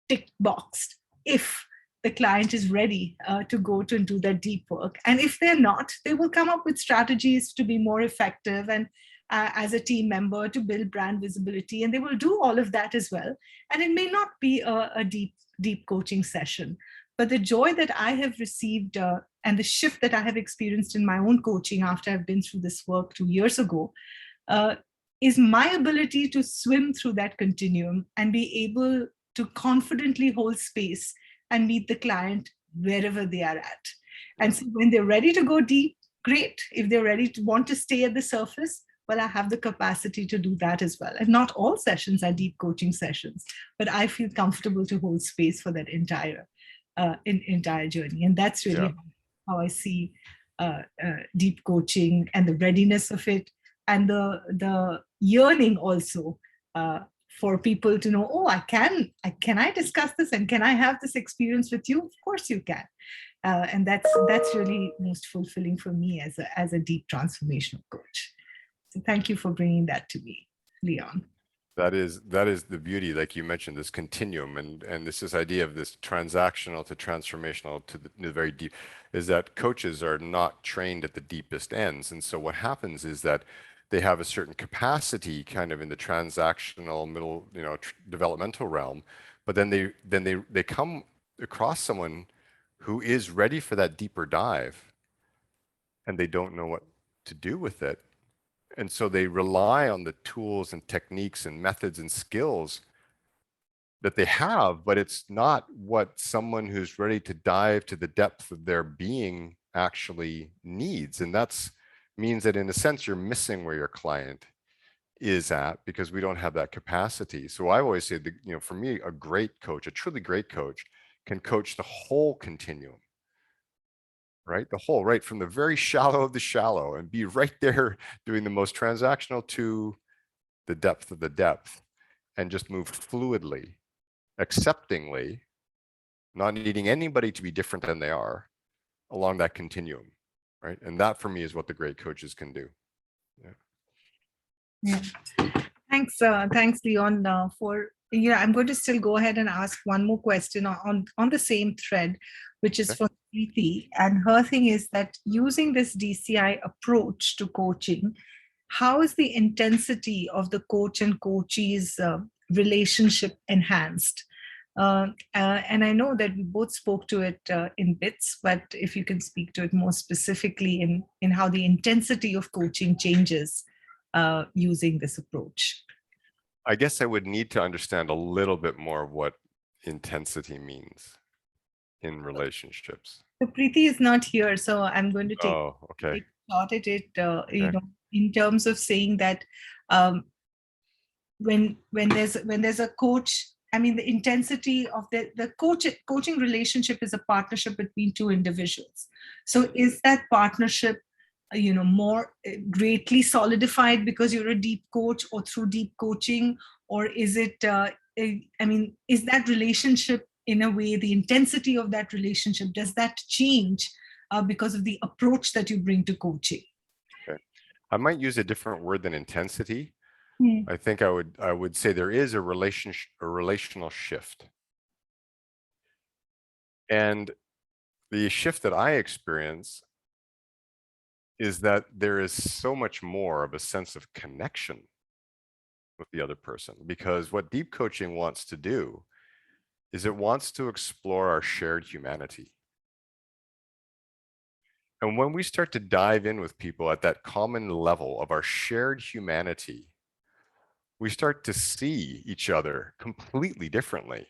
tick boxed if the client is ready to go to do that deep work. And if they're not, they will come up with strategies to be more effective and as a team member to build brand visibility. And they will do all of that as well. And it may not be a deep coaching session, but the joy that I have received and the shift that I have experienced in my own coaching after I've been through this work 2 years ago is my ability to swim through that continuum and be able to confidently hold space and meet the client wherever they are at. And so when they're ready to go deep, great. If they're ready to want to stay at the surface, well, I have the capacity to do that as well. And not all sessions are deep coaching sessions, but I feel comfortable to hold space for that entire journey. And that's really how I see deep coaching and the readiness of it, and the yearning also for people to know, oh, can I discuss this, and can I have this experience with you? Of course you can. And that's really most fulfilling for me as a deep transformational coach. So thank you for bringing that to me, Leon. That is the beauty, like you mentioned, this continuum and this idea of this transactional to transformational to the very deep, is that coaches are not trained at the deepest ends. And so what happens is that they have a certain capacity kind of in the transactional middle, developmental realm, but then they come across someone who is ready for that deeper dive and they don't know what to do with it. And so they rely on the tools and techniques and methods and skills that they have, but it's not what someone who's ready to dive to the depth of their being actually needs. And that's means that in a sense, you're missing where your client is at because we don't have that capacity. So I always say that, for me, a great coach, a truly great coach can coach the whole continuum. Right? The whole, right from the very shallow of the shallow and be right there doing the most transactional to the depth of the depth and just move fluidly, acceptingly, not needing anybody to be different than they are along that continuum. Right? And that for me is what the great coaches can do. Yeah. Thanks, Leon, I'm going to still go ahead and ask one more question on the same thread, which is for Preeti. And her thing is that using this DCI approach to coaching, how is the intensity of the coach and coachee's relationship enhanced? And I know that we both spoke to it in bits, but if you can speak to it more specifically in how the intensity of coaching changes using this approach. I guess I would need to understand a little bit more of what intensity means in relationships. So Preeti is not here, so I'm going to take a shot at it. In terms of saying that when there's a coach, I mean, the intensity of the coaching relationship is a partnership between two individuals. So is that partnership more greatly solidified because you're a deep coach or through deep coaching, or is it is that relationship, in a way, the intensity of that relationship, does that change because of the approach that you bring to coaching? I might use a different word than intensity. I think I would say there is a relational shift. And the shift that I experience is that there is so much more of a sense of connection with the other person, because what deep coaching wants to do is it wants to explore our shared humanity. And when we start to dive in with people at that common level of our shared humanity, we start to see each other completely differently.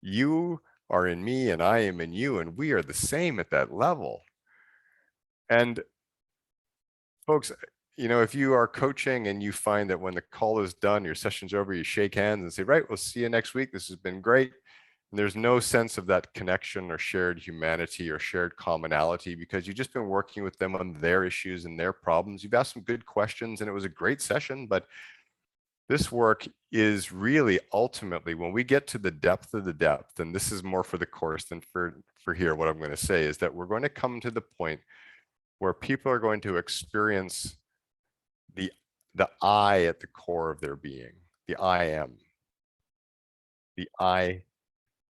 You are in me and I am in you, and we are the same at that level. And folks, if you are coaching and you find that when the call is done, your session's over, you shake hands and say, right, we'll see you next week. This has been great. And there's no sense of that connection or shared humanity or shared commonality because you've just been working with them on their issues and their problems. You've asked some good questions and it was a great session, but this work is really ultimately, when we get to the depth of the depth, and this is more for the course than for here, what I'm going to say is that we're going to come to the point where people are going to experience the I at the core of their being, the I am, the I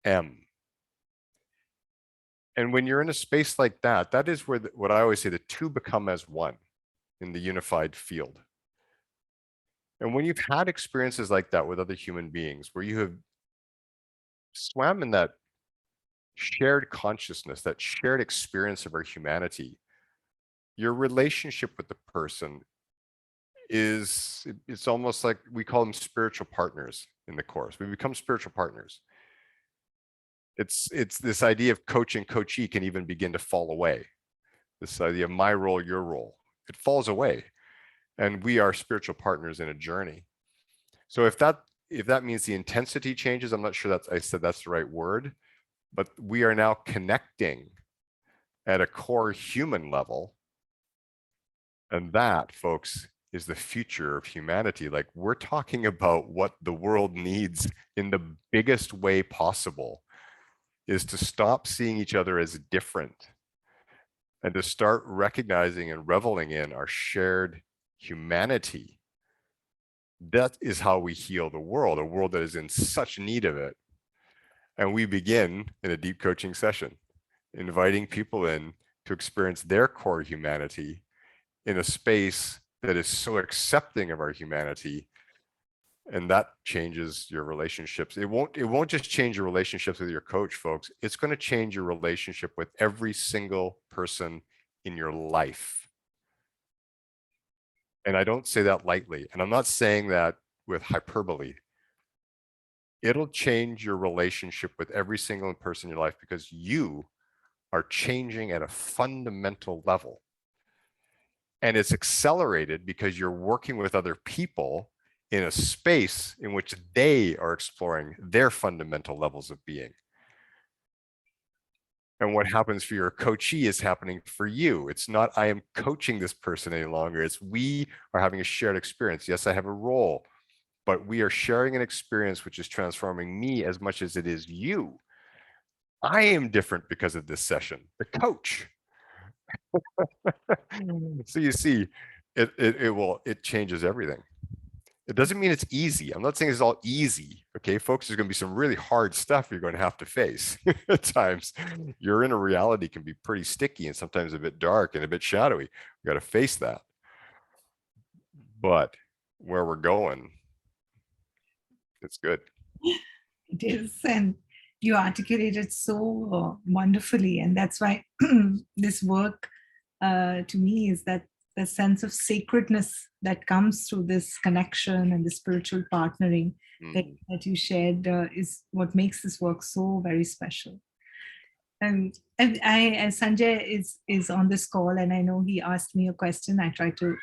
am. And when you're in a space like that, that is where what I always say, the two become as one in the unified field. And when you've had experiences like that with other human beings, where you have swam in that shared consciousness, that shared experience of our humanity, your relationship with the person it's almost like we call them spiritual partners in the course. We become spiritual partners. It's this idea of coach and coachee can even begin to fall away. This idea of my role, your role, it falls away. And we are spiritual partners in a journey. So if that means the intensity changes, I'm not sure I said that's the right word, but we are now connecting at a core human level. And that, folks, is the future of humanity. Like, we're talking about what the world needs in the biggest way possible, is to stop seeing each other as different and to start recognizing and reveling in our shared humanity. That is how we heal the world, a world that is in such need of it. And we begin in a deep coaching session, inviting people in to experience their core humanity in a space that is so accepting of our humanity. And that changes your relationships. It won't just change your relationships with your coach, folks. It's going to change your relationship with every single person in your life. And I don't say that lightly. And I'm not saying that with hyperbole. It'll change your relationship with every single person in your life because you are changing at a fundamental level. And it's accelerated because you're working with other people in a space in which they are exploring their fundamental levels of being. And what happens for your coachee is happening for you. It's not, I am coaching this person any longer. It's we are having a shared experience. Yes, I have a role, but we are sharing an experience which is transforming me as much as it is you. I am different because of this session, the coach. So you see, it changes everything. It doesn't mean it's easy. I'm not saying it's all easy. Okay, folks, there's going to be some really hard stuff you're going to have to face. At times, your inner reality can be pretty sticky and sometimes a bit dark and a bit shadowy. We got to face that. But where we're going, it's good. It is, and you articulated so wonderfully, and that's why this work to me is that the sense of sacredness that comes through this connection and the spiritual partnering that you shared is what makes this work so very special. And as Sanjay is on this call, and I know he asked me a question. I tried to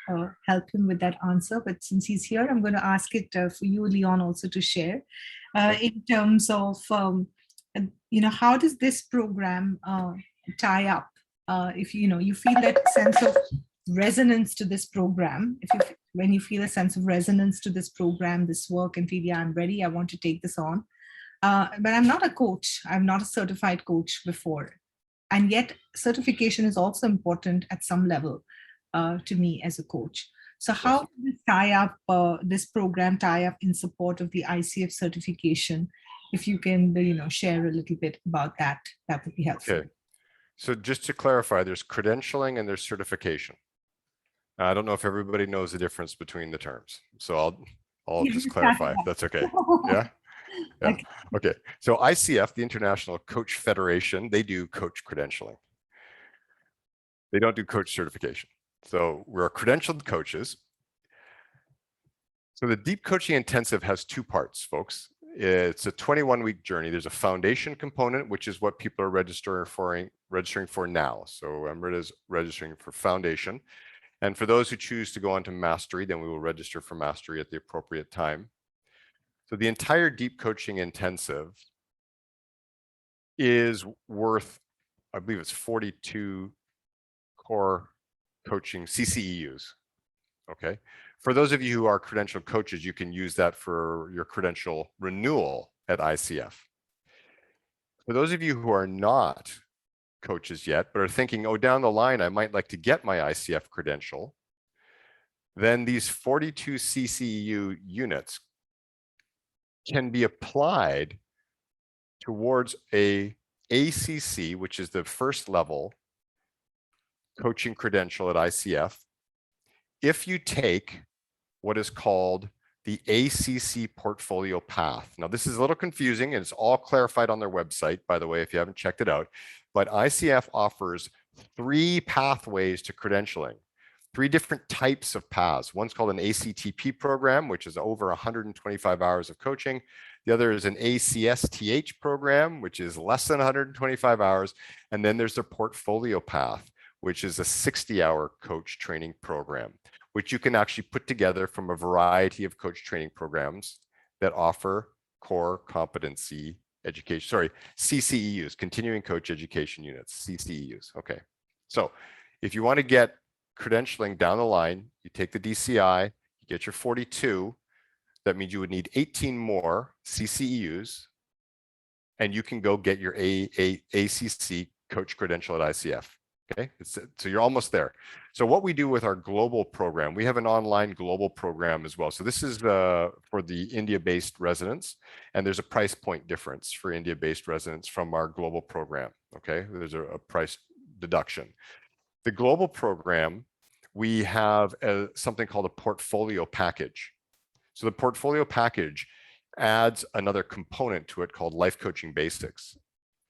help him with that answer, but since he's here, I'm going to ask it for you, Leon, also to share in terms of how does this program tie up? If you feel that sense of resonance to this program, when you feel a sense of resonance to this program, this work, and feel, yeah, I'm ready, I want to take this on. But I'm not a coach. I'm not a certified coach before. And yet certification is also important at some level to me as a coach. So how does this tie up, this program tie up in support of the ICF certification? If you can, share a little bit about that, that would be helpful. Okay. So just to clarify, there's credentialing and there's certification. I don't know if everybody knows the difference between the terms. So I'll just clarify if that's okay. Yeah. Yeah. Okay. So ICF, the International Coach Federation, they do coach credentialing. They don't do coach certification. So we're credentialed coaches. So the Deep Coaching Intensive has two parts, folks. It's a 21-week journey. There's a foundation component, which is what people are registering for now. So Amrita is registering for foundation. And for those who choose to go on to mastery, then we will register for mastery at the appropriate time. So the entire Deep Coaching Intensive is worth, I believe it's 42 core coaching CCEUs. Okay. For those of you who are credentialed coaches, you can use that for your credential renewal at ICF. For those of you who are not coaches yet, but are thinking, oh, down the line, I might like to get my ICF credential, then these 42 CCEU units can be applied towards a ACC, which is the first level coaching credential at ICF, if you take what is called the ACC portfolio path. Now, this is a little confusing and it's all clarified on their website, by the way, if you haven't checked it out. But ICF offers 3 pathways to credentialing, 3 different types of paths. One's called an ACTP program, which is over 125 hours of coaching. The other is an ACSTH program, which is less than 125 hours. And then there's the portfolio path, which is a 60-hour coach training program, which you can actually put together from a variety of coach training programs that offer core competency education, sorry, CCEUs, continuing coach education units, CCEUs. Okay. So if you want to get credentialing down the line, you take the DCI, you get your 42. That means you would need 18 more CCEUs, and you can go get your ACC coach credential at ICF. Okay, so you're almost there. So what we do with our global program, we have an online global program as well. So this is for the India-based residents, and there's a price point difference for India-based residents from our global program. Okay, there's a price deduction. The global program, we have something called a portfolio package. So the portfolio package adds another component to it called Life Coaching Basics,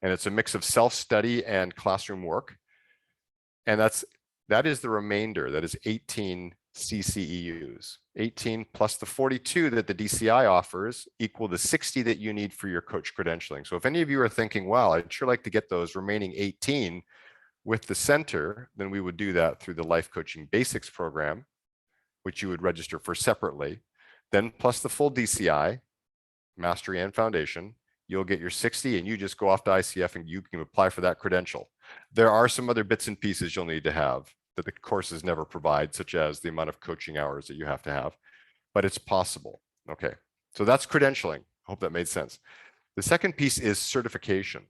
and it's a mix of self-study and classroom work. And that is the remainder, that is 18 CCEUs. 18 plus the 42 that the DCI offers equal the 60 that you need for your coach credentialing. So if any of you are thinking, wow, I'd sure like to get those remaining 18 with the center, then we would do that through the Life Coaching Basics program, which you would register for separately. Then plus the full DCI, Mastery and Foundation, you'll get your 60 and you just go off to ICF and you can apply for that credential. There are some other bits and pieces you'll need to have that the courses never provide, such as the amount of coaching hours that you have to have, but it's possible. Okay, so that's credentialing. I hope that made sense. The second piece is certification.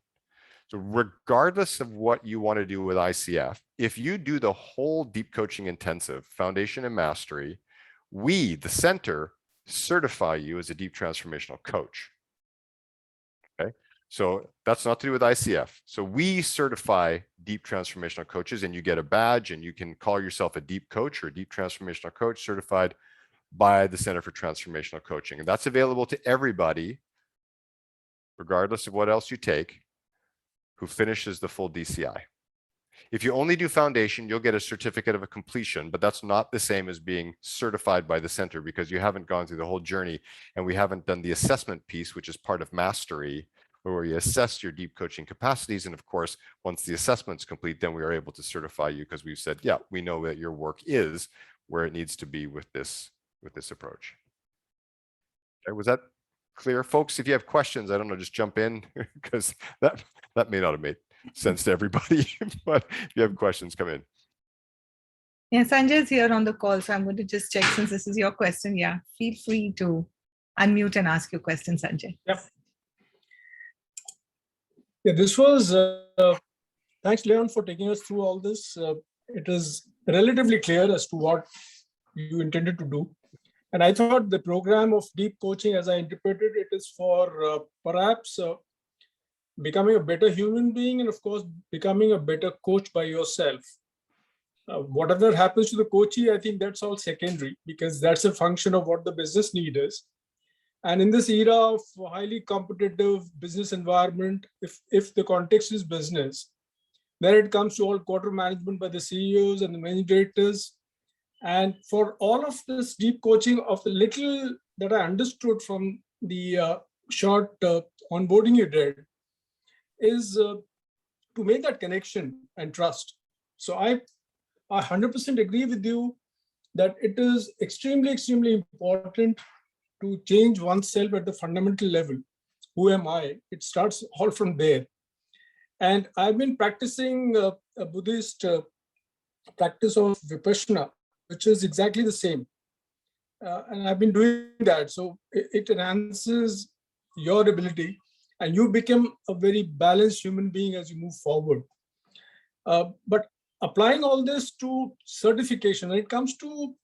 So regardless of what you want to do with ICF, if you do the whole deep coaching intensive, foundation and mastery, we, the center, certify you as a deep transformational coach. Okay, so that's not to do with ICF. So we certify deep transformational coaches, and you get a badge, and you can call yourself a deep coach or a deep transformational coach certified by the Center for Transformational Coaching. And that's available to everybody, regardless of what else you take, who finishes the full DCI. If you only do foundation, you'll get a certificate of a completion, but that's not the same as being certified by the center because you haven't gone through the whole journey, and we haven't done the assessment piece, which is part of mastery, where you assess your deep coaching capacities. And of course, once the assessment's complete, then we are able to certify you because we've said, yeah, we know that your work is where it needs to be with this approach. Okay, was that clear, folks? If you have questions, I don't know, just jump in because that may not have made sense to everybody, but if you have questions, come in. Yeah, Sanjay's here on the call, so I'm going to just check since this is your question. Yeah, feel free to unmute and ask your question, Sanjay. Yep. Yeah, this was, thanks, Leon, for taking us through all this. It is relatively clear as to what you intended to do. And I thought the program of deep coaching, as I interpreted it, is for perhaps becoming a better human being and, of course, becoming a better coach by yourself. Whatever happens to the coachee, I think that's all secondary because that's a function of what the business need is. And in this era of highly competitive business environment, if the context is business, then it comes to all quarter management by the CEOs and the managing directors. And for all of this deep coaching, of the little that I understood from the short onboarding you did, is to make that connection and trust. So I 100% agree with you that it is extremely, extremely important to change oneself at the fundamental level. Who am I? It starts all from there. And I've been practicing a Buddhist practice of Vipassana, which is exactly the same. And I've been doing that. So it enhances your ability and you become a very balanced human being as you move forward. But applying all this to certification, when it comes to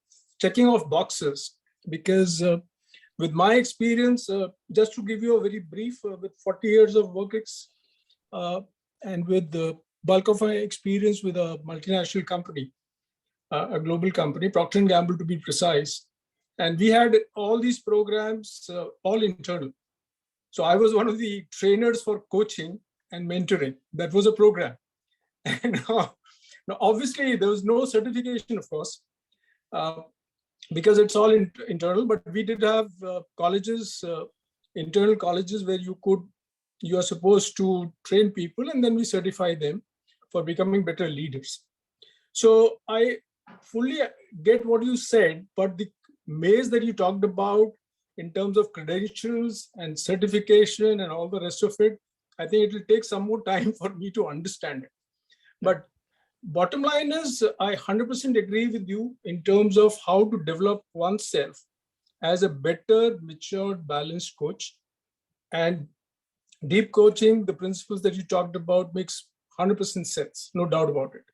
checking off boxes, because with my experience, just to give you a very brief, with 40 years of work and with the bulk of my experience with a multinational company, a global company, Procter & Gamble to be precise. And we had all these programs, all internal. So I was one of the trainers for coaching and mentoring. That was a program. And now, obviously, there was no certification, of course, because it's all internal. But we did have colleges, internal colleges, where you are supposed to train people, and then we certify them for becoming better leaders. So I fully get what you said, but the maze that you talked about in terms of credentials and certification and all the rest of it, I think it will take some more time for me to understand it. But bottom line is, I 100% agree with you in terms of how to develop oneself as a better, matured, balanced coach. And deep coaching, the principles that you talked about makes 100% sense, no doubt about it.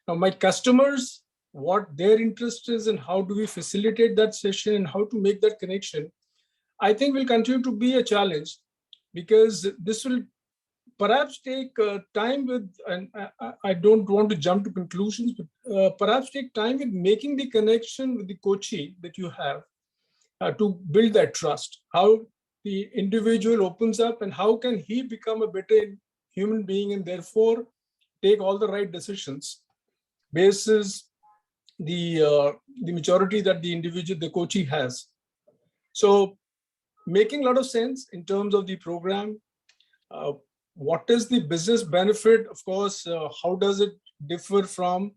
Now, my customers, what their interest is and how do we facilitate that session and how to make that connection, I think will continue to be a challenge, because this will perhaps take time with, and I don't want to jump to conclusions, but perhaps take time with making the connection with the coachee that you have to build that trust, how the individual opens up and how can he become a better human being and therefore take all the right decisions basis the maturity that the individual, the coachee has. So making a lot of sense in terms of the program. What is the business benefit? Of course, how does it differ from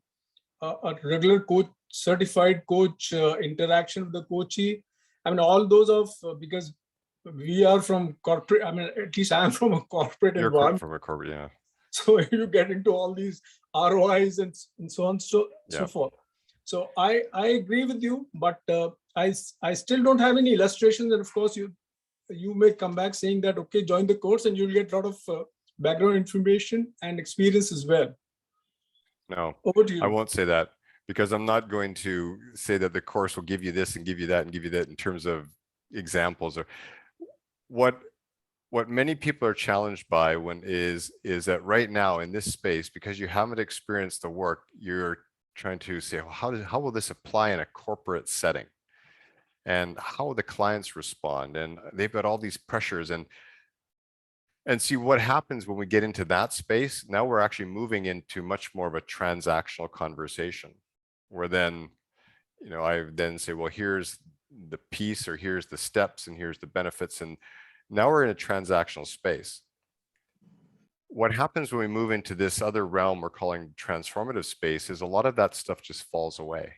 a regular coach, certified coach interaction with the coachee? I mean, all those because we are from corporate, I mean, at least I'm from a corporate environment. From a corporate, yeah. So you get into all these ROIs and so on, so forth. So I agree with you, but I still don't have any illustrations. And of course, you may come back saying that, okay, join the course and you'll get a lot of background information and experience as well. No, over to you. I won't say that, because I'm not going to say that the course will give you this and give you that and give you that in terms of examples. Or what many people are challenged by is that right now in this space, because you haven't experienced the work, you're trying to say, well, how will this apply in a corporate setting? And how will the clients respond? And they've got all these pressures and see what happens when we get into that space. Now we're actually moving into much more of a transactional conversation, where then, I then say, well, here's the piece, or here's the steps, and here's the benefits. And now we're in a transactional space. What happens when we move into this other realm we're calling transformative space is a lot of that stuff just falls away.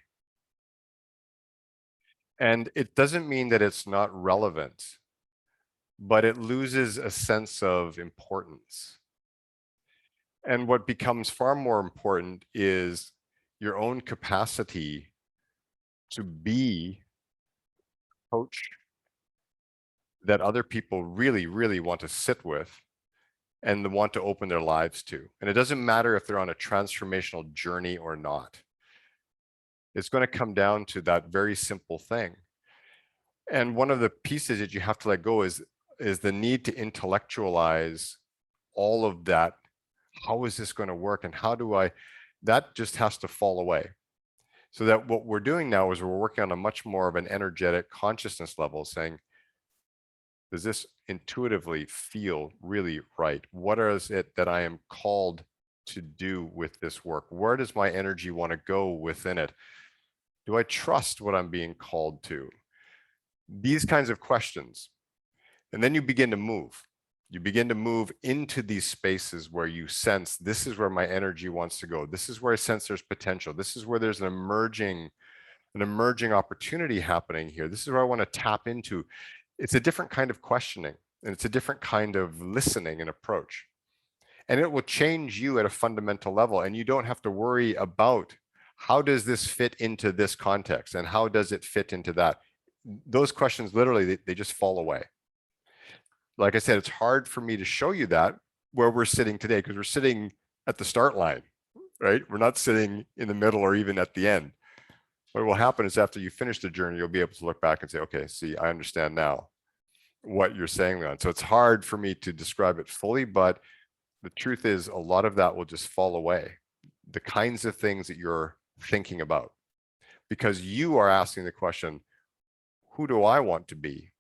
And it doesn't mean that it's not relevant, but it loses a sense of importance. And what becomes far more important is your own capacity to be a coach that other people really, really want to sit with and want to open their lives to. And it doesn't matter if they're on a transformational journey or not. It's going to come down to that very simple thing. And one of the pieces that you have to let go is the need to intellectualize all of that. How is this going to work? And that just has to fall away. So that what we're doing now is we're working on a much more of an energetic consciousness level, saying, does this intuitively feel really right? What is it that I am called to do with this work? Where does my energy want to go within it? Do I trust what I'm being called to? These kinds of questions. And then you begin to move. You begin to move into these spaces where you sense, this is where my energy wants to go. This is where I sense there's potential. This is where there's an emerging opportunity happening here. This is where I want to tap into. It's a different kind of questioning, and it's a different kind of listening and approach. And it will change you at a fundamental level. And you don't have to worry about how does this fit into this context and how does it fit into that. Those questions literally, they just fall away. Like I said, it's hard for me to show you that where we're sitting today because we're sitting at the start line, right? We're not sitting in the middle or even at the end. What will happen is after you finish the journey, you'll be able to look back and say, okay, see, I understand now what you're saying, Leon. So it's hard for me to describe it fully, but the truth is a lot of that will just fall away. The kinds of things that you're thinking about, because you are asking the question, who do I want to be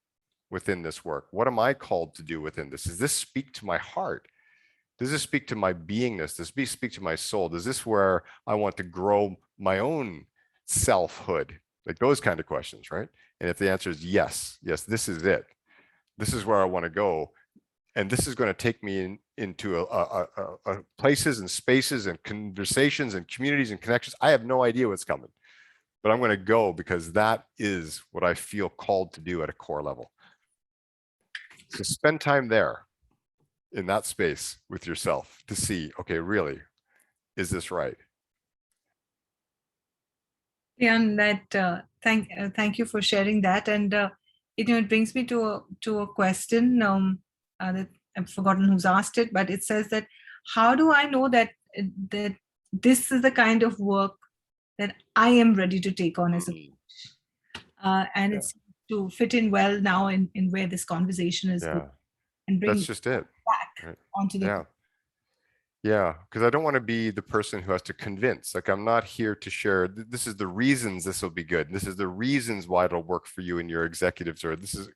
within this work? What am I called to do within this? Does this speak to my heart? Does this speak to my beingness? Does this speak to my soul? Is this where I want to grow my own selfhood? Like those kind of questions, right? And if the answer is yes, this is it. This is where I want to go. And this is going to take me into places and spaces and conversations and communities and connections. I have no idea what's coming, but I'm going to go because that is what I feel called to do at a core level. So spend time there in that space with yourself to see, okay, really, is this right? Leon, thank you for sharing that, and it brings me to a question that I've forgotten who's asked it, but it says that how do I know that this is the kind of work that I am ready to take on as a coach, and it's to fit in well now in where this conversation is going, and bring that's just it back onto the Yeah, because I don't want to be the person who has to convince. Like I'm not here to share, this is the reasons this will be good. This is the reasons why it'll work for you and your executives, or this is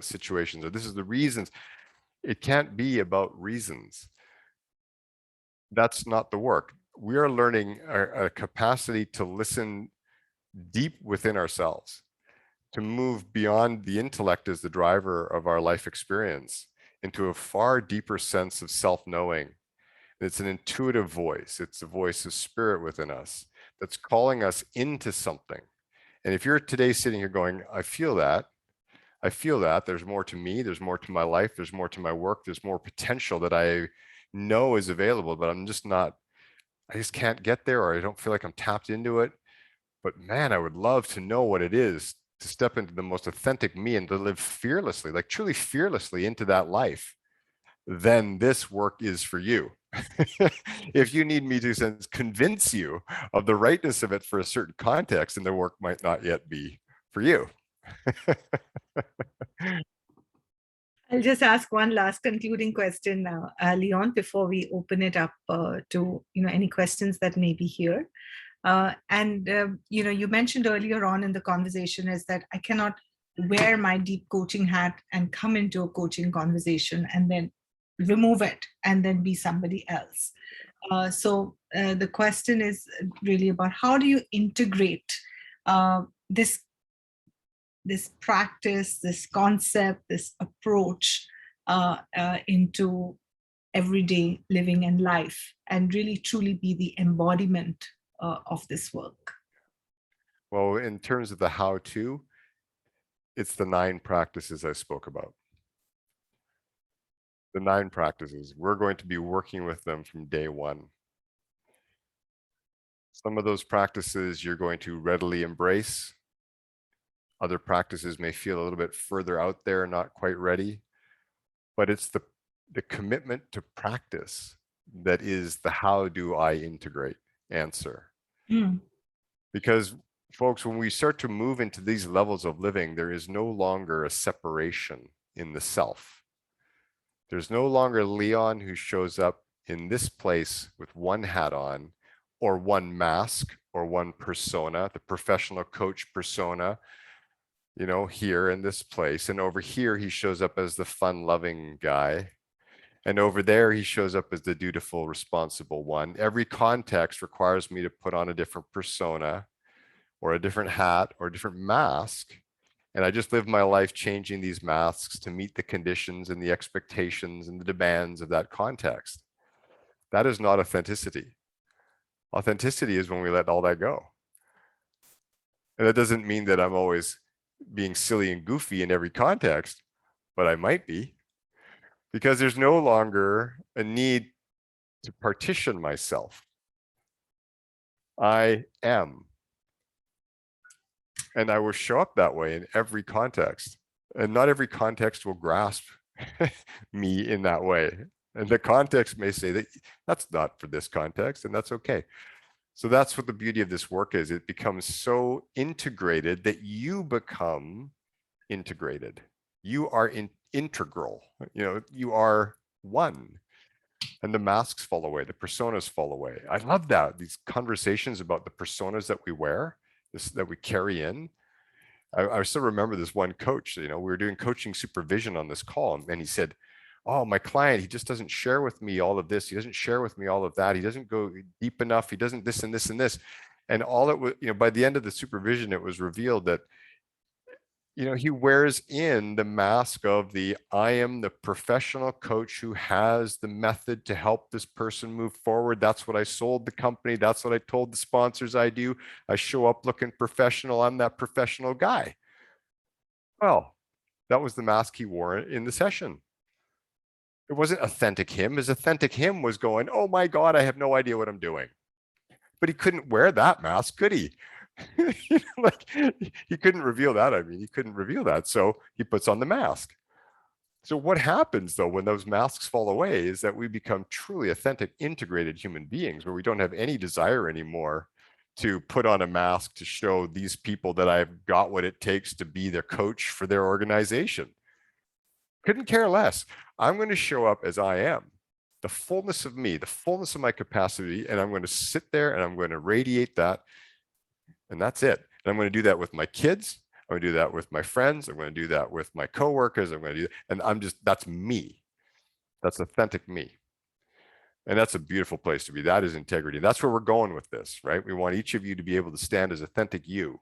situations, or this is the reasons. It can't be about reasons. That's not the work. We are learning a capacity to listen deep within ourselves, to move beyond the intellect as the driver of our life experience into a far deeper sense of self-knowing. It's an intuitive voice. It's a voice of spirit within us that's calling us into something. And if you're today sitting here going, I feel that there's more to me, there's more to my life, there's more to my work, there's more potential that I know is available, but I just can't get there, or I don't feel like I'm tapped into it. But man, I would love to know what it is to step into the most authentic me and to live fearlessly, like truly fearlessly into that life. Then this work is for you. If you need me to convince you of the rightness of it for a certain context, then the work might not yet be for you. I'll just ask one last concluding question now, Leon, before we open it up to any questions that may be here. You mentioned earlier on in the conversation is that I cannot wear my deep coaching hat and come into a coaching conversation and then remove it and then be somebody else. So the question is really about how do you integrate this practice, this concept, this approach into everyday living and life, and really truly be the embodiment of this work? Well, in terms of the how-to, it's the 9 practices I spoke about. The 9 practices, we're going to be working with them from day one. Some of those practices you're going to readily embrace. Other practices may feel a little bit further out there, not quite ready, but it's the commitment to practice that is the how do I integrate answer. Because folks, when we start to move into these levels of living, there is no longer a separation in the self. There's no longer Leon who shows up in this place with one hat on, or one mask, or one persona, the professional coach persona, here in this place. And over here, he shows up as the fun-loving guy. And over there, he shows up as the dutiful, responsible one. Every context requires me to put on a different persona, or a different hat, or a different mask. And I just live my life changing these masks to meet the conditions and the expectations and the demands of that context. That is not authenticity. Authenticity is when we let all that go. And that doesn't mean that I'm always being silly and goofy in every context, but I might be, because there's no longer a need to partition myself. I am. And I will show up that way in every context. And not every context will grasp me in that way. And the context may say that that's not for this context, and that's okay. So that's what the beauty of this work is. It becomes so integrated that you become integrated. You are integral. You are one. And the masks fall away, the personas fall away. I love that. These conversations about the personas that we wear, that we carry in. I still remember this one coach, we were doing coaching supervision on this call, and he said, oh, my client, he just doesn't share with me all of this. He doesn't share with me all of that. He doesn't go deep enough. He doesn't this and this and this. And all it was, by the end of the supervision, it was revealed that, he wears in the mask of I am the professional coach who has the method to help this person move forward. That's what I sold the company. That's what I told the sponsors I do. I show up looking professional. I'm that professional guy. Well, that was the mask he wore in the session. It wasn't authentic him. His authentic him was going, oh my God, I have no idea what I'm doing. But he couldn't wear that mask, could he? Like, he couldn't reveal that. He couldn't reveal that. So he puts on the mask. So what happens though, when those masks fall away, is that we become truly authentic, integrated human beings where we don't have any desire anymore to put on a mask to show these people that I've got what it takes to be their coach for their organization. Couldn't care less. I'm going to show up as I am, the fullness of me, the fullness of my capacity, and I'm going to sit there and I'm going to radiate that. And that's it. And I'm going to do that with my kids. I'm going to do that with my friends. I'm going to do that with my coworkers. I'm going to do that. And that's me. That's authentic me. And that's a beautiful place to be. That is integrity. That's where we're going with this, right? We want each of you to be able to stand as authentic you.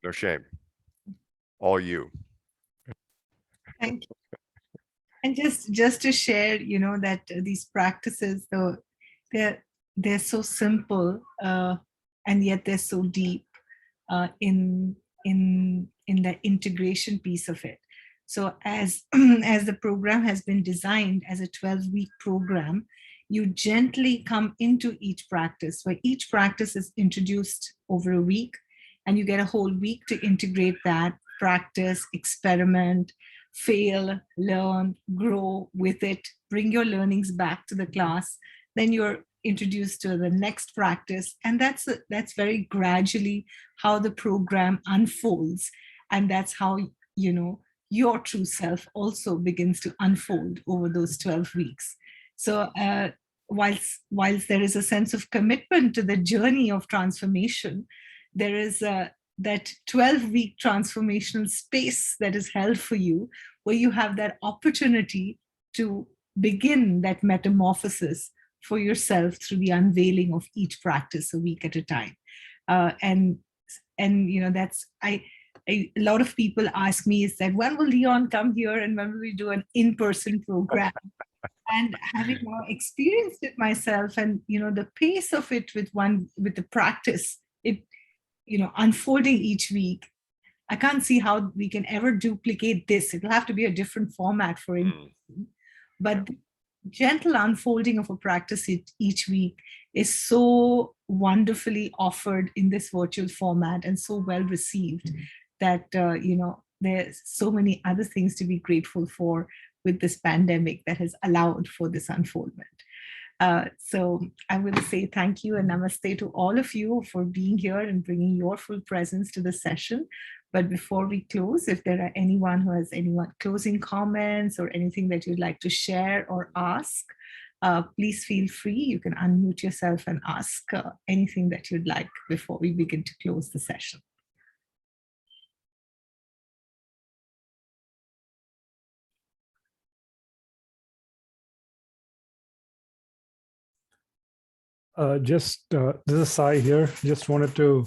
No shame. All you. Thank you. And just to share, that these practices, though, they're so simple, and yet they're so deep in the integration piece of it. So as as the program has been designed as a 12-week program, you gently come into each practice, where each practice is introduced over a week, and you get a whole week to integrate that, practice, experiment, fail, learn, grow with it, bring your learnings back to the class. Then you're introduced to the next practice, and that's very gradually how the program unfolds, and that's how your true self also begins to unfold over those 12 weeks. So whilst there is a sense of commitment to the journey of transformation, there is that 12-week transformational space that is held for you, where you have that opportunity to begin that metamorphosis for yourself through the unveiling of each practice a week at a time. And that's a lot of people ask me is that, when will Leon come here and when will we do an in-person program? And having now experienced it myself, and the pace of it with the practice, it unfolding each week, I can't see how we can ever duplicate this. It'll have to be a different format for it. But the gentle unfolding of a practice each week is so wonderfully offered in this virtual format and so well received that there's so many other things to be grateful for with this pandemic that has allowed for this unfoldment. So I will say thank you and namaste to all of you for being here and bringing your full presence to the session. But before we close, if there are anyone who has any closing comments or anything that you'd like to share or ask, please feel free. You can unmute yourself and ask anything that you'd like before we begin to close the session. This is Sai here. Just wanted to,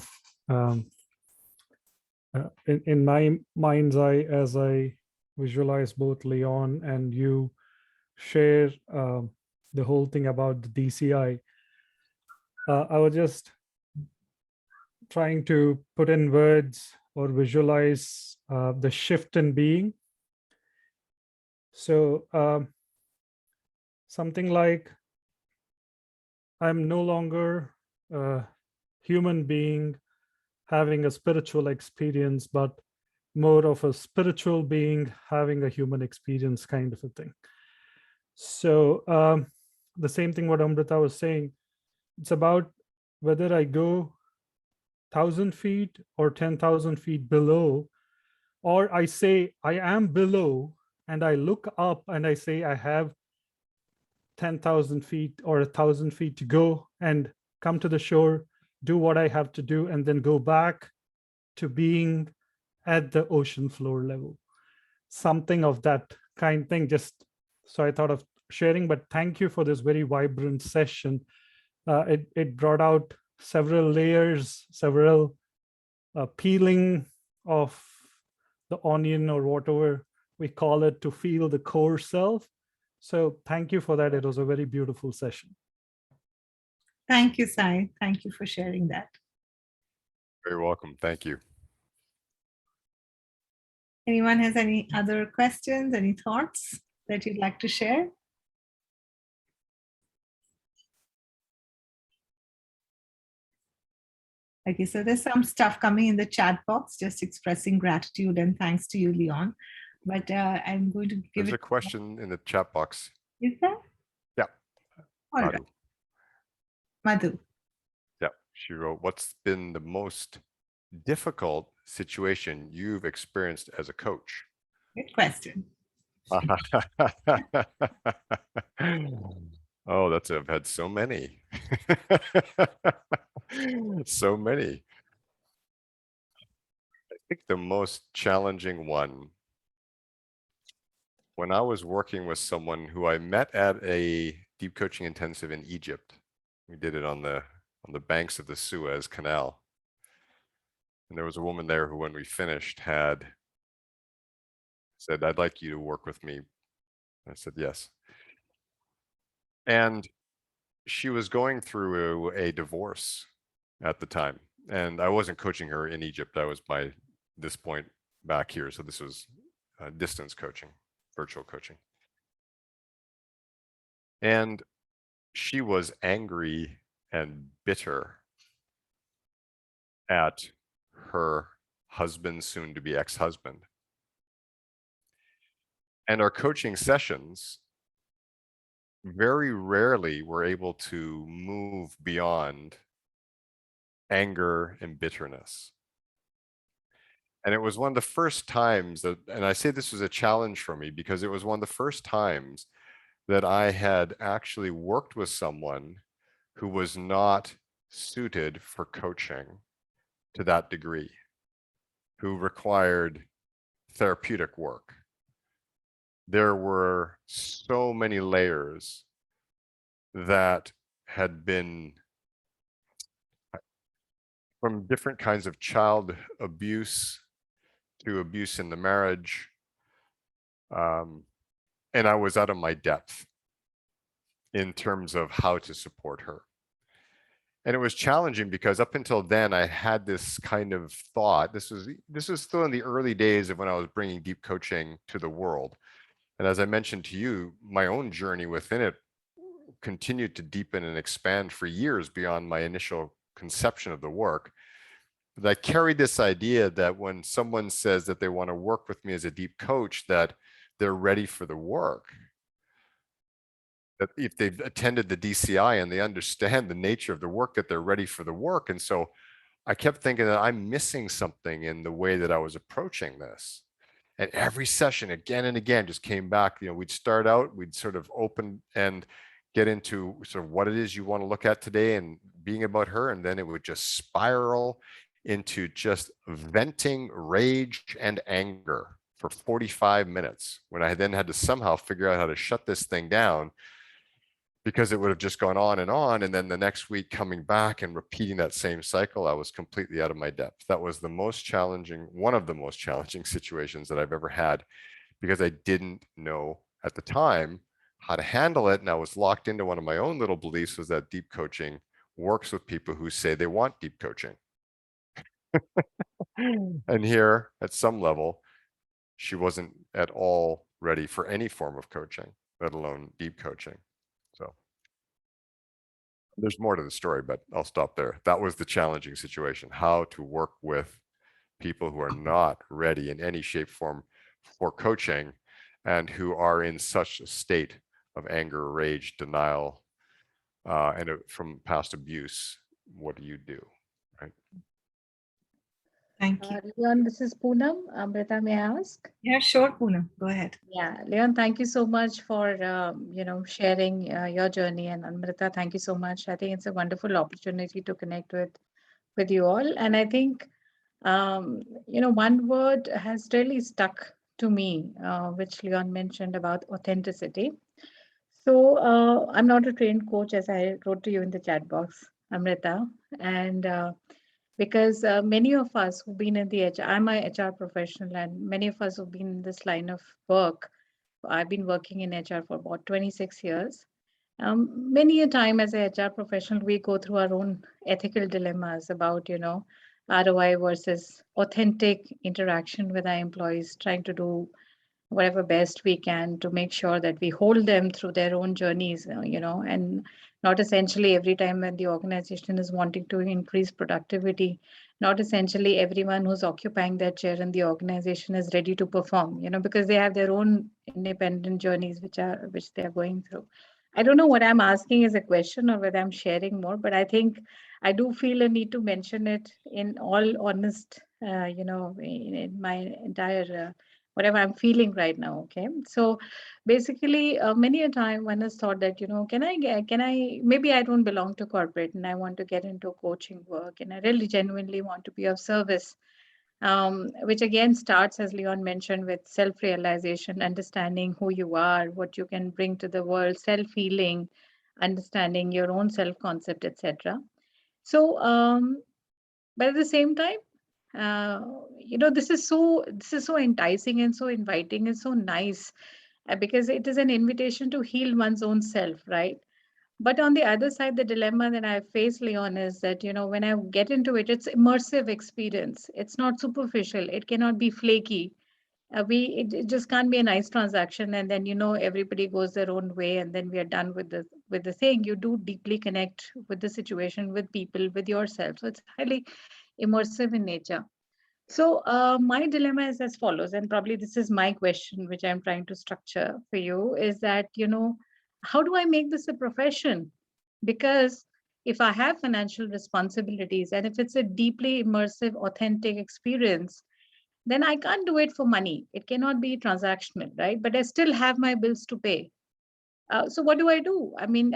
in my mind's eye, as I visualize both Leon and you share the whole thing about the DCI, I was just trying to put in words or visualize the shift in being. So something like I'm no longer a human being having a spiritual experience, but more of a spiritual being having a human experience kind of a thing. So the same thing what Amrita was saying, it's about whether I go 1,000 feet or 10,000 feet below, or I say I am below and I look up and I say I have 10,000 feet or 1,000 feet to go and come to the shore, do what I have to do, and then go back to being at the ocean floor level. Something of that kind thing. Just so I thought of sharing, but thank you for this very vibrant session. It brought out several layers, several peeling of the onion or whatever we call it to feel the core self. So thank you for that. It was a very beautiful session. Thank you, Sai. Thank you for sharing that. Very welcome. Thank you. Anyone has any other questions, any thoughts that you'd like to share? Okay, so there's some stuff coming in the chat box, just expressing gratitude and thanks to you, Leon. But I'm going to give There's it. a question in the chat box. Is there? Yeah. All right. Madhu. Madhu. Yeah. She wrote, what's been the most difficult situation you've experienced as a coach? Good question. Oh, I've had so many. So many. I think the most challenging one, when I was working with someone who I met at a deep coaching intensive in Egypt. We did it on the banks of the Suez Canal. And there was a woman there who, when we finished, had said, I'd like you to work with me. I said, yes. And she was going through a divorce at the time. And I wasn't coaching her in Egypt. I was by this point back here. So this was distance coaching, virtual coaching. And she was angry and bitter at her husband, soon to be ex-husband. And our coaching sessions very rarely were able to move beyond anger and bitterness. And it was one of the first times that, and I say this was a challenge for me because it was one of the first times that I had actually worked with someone who was not suited for coaching to that degree, who required therapeutic work. There were so many layers that had been from different kinds of child abuse to abuse in the marriage. And I was out of my depth in terms of how to support her. And it was challenging because up until then I had this kind of thought, this was still in the early days of when I was bringing deep coaching to the world. And as I mentioned to you, my own journey within it continued to deepen and expand for years beyond my initial conception of the work. But I carried this idea that when someone says that they want to work with me as a deep coach, that they're ready for the work. That if they've attended the DCI and they understand the nature of the work, that they're ready for the work. And so I kept thinking that I'm missing something in the way that I was approaching this. And every session again and again just came back. We'd start out, we'd sort of open and get into sort of what it is you want to look at today and being about her. And then it would just spiral into just venting rage and anger for 45 minutes when I then had to somehow figure out how to shut this thing down, because it would have just gone on. And then the next week coming back and repeating that same cycle, I was completely out of my depth. That was the most challenging, one of the most challenging situations that I've ever had, because I didn't know at the time how to handle it. And I was locked into one of my own little beliefs, was that deep coaching works with people who say they want deep coaching. And here at some level, she wasn't at all ready for any form of coaching, let alone deep coaching. There's more to the story, but I'll stop there. That was the challenging situation, how to work with people who are not ready in any shape, form for coaching and who are in such a state of anger, rage, denial, and from past abuse. What do you do? Right. Thank you. Leon, this is Poonam. Amrita, may I ask? Yeah, sure, Poonam. Go ahead. Yeah, Leon, thank you so much for sharing your journey, and Amrita, thank you so much. I think it's a wonderful opportunity to connect with you all, and I think one word has really stuck to me, which Leon mentioned about authenticity. So I'm not a trained coach, as I wrote to you in the chat box, Amrita, and because many of us who've been in the HR, I'm a HR professional, and many of us who've been in this line of work, I've been working in HR for about 26 years. Many a time as a HR professional, we go through our own ethical dilemmas about, ROI versus authentic interaction with our employees, trying to do whatever best we can to make sure that we hold them through their own journeys, and not essentially every time when the organization is wanting to increase productivity, not essentially everyone who's occupying that chair in the organization is ready to perform, because they have their own independent journeys which they are going through. I don't know what I'm asking as a question or whether I'm sharing more, but I think I do feel a need to mention it in all honest, in my entire whatever I'm feeling right now. Okay. So basically, many a time one has thought that, maybe I don't belong to corporate and I want to get into coaching work and I really genuinely want to be of service. Which again starts, as Leon mentioned, with self-realization, understanding who you are, what you can bring to the world, self-healing, understanding your own self-concept, etc. So, but at the same time, this is so enticing and so inviting and so nice, because it is an invitation to heal one's own self, right? But on the other side, the dilemma that I face, Leon, is that when I get into it, it's immersive experience. It's not superficial. It cannot be flaky. It just can't be a nice transaction and then everybody goes their own way and then we are done with the thing. You do deeply connect with the situation, with people, with yourself. So it's highly immersive in nature. So my dilemma is as follows, and probably this is my question, which I'm trying to structure for you, is that, how do I make this a profession? Because if I have financial responsibilities and if it's a deeply immersive, authentic experience, then I can't do it for money. It cannot be transactional, right? But I still have my bills to pay. So what do I do? I mean,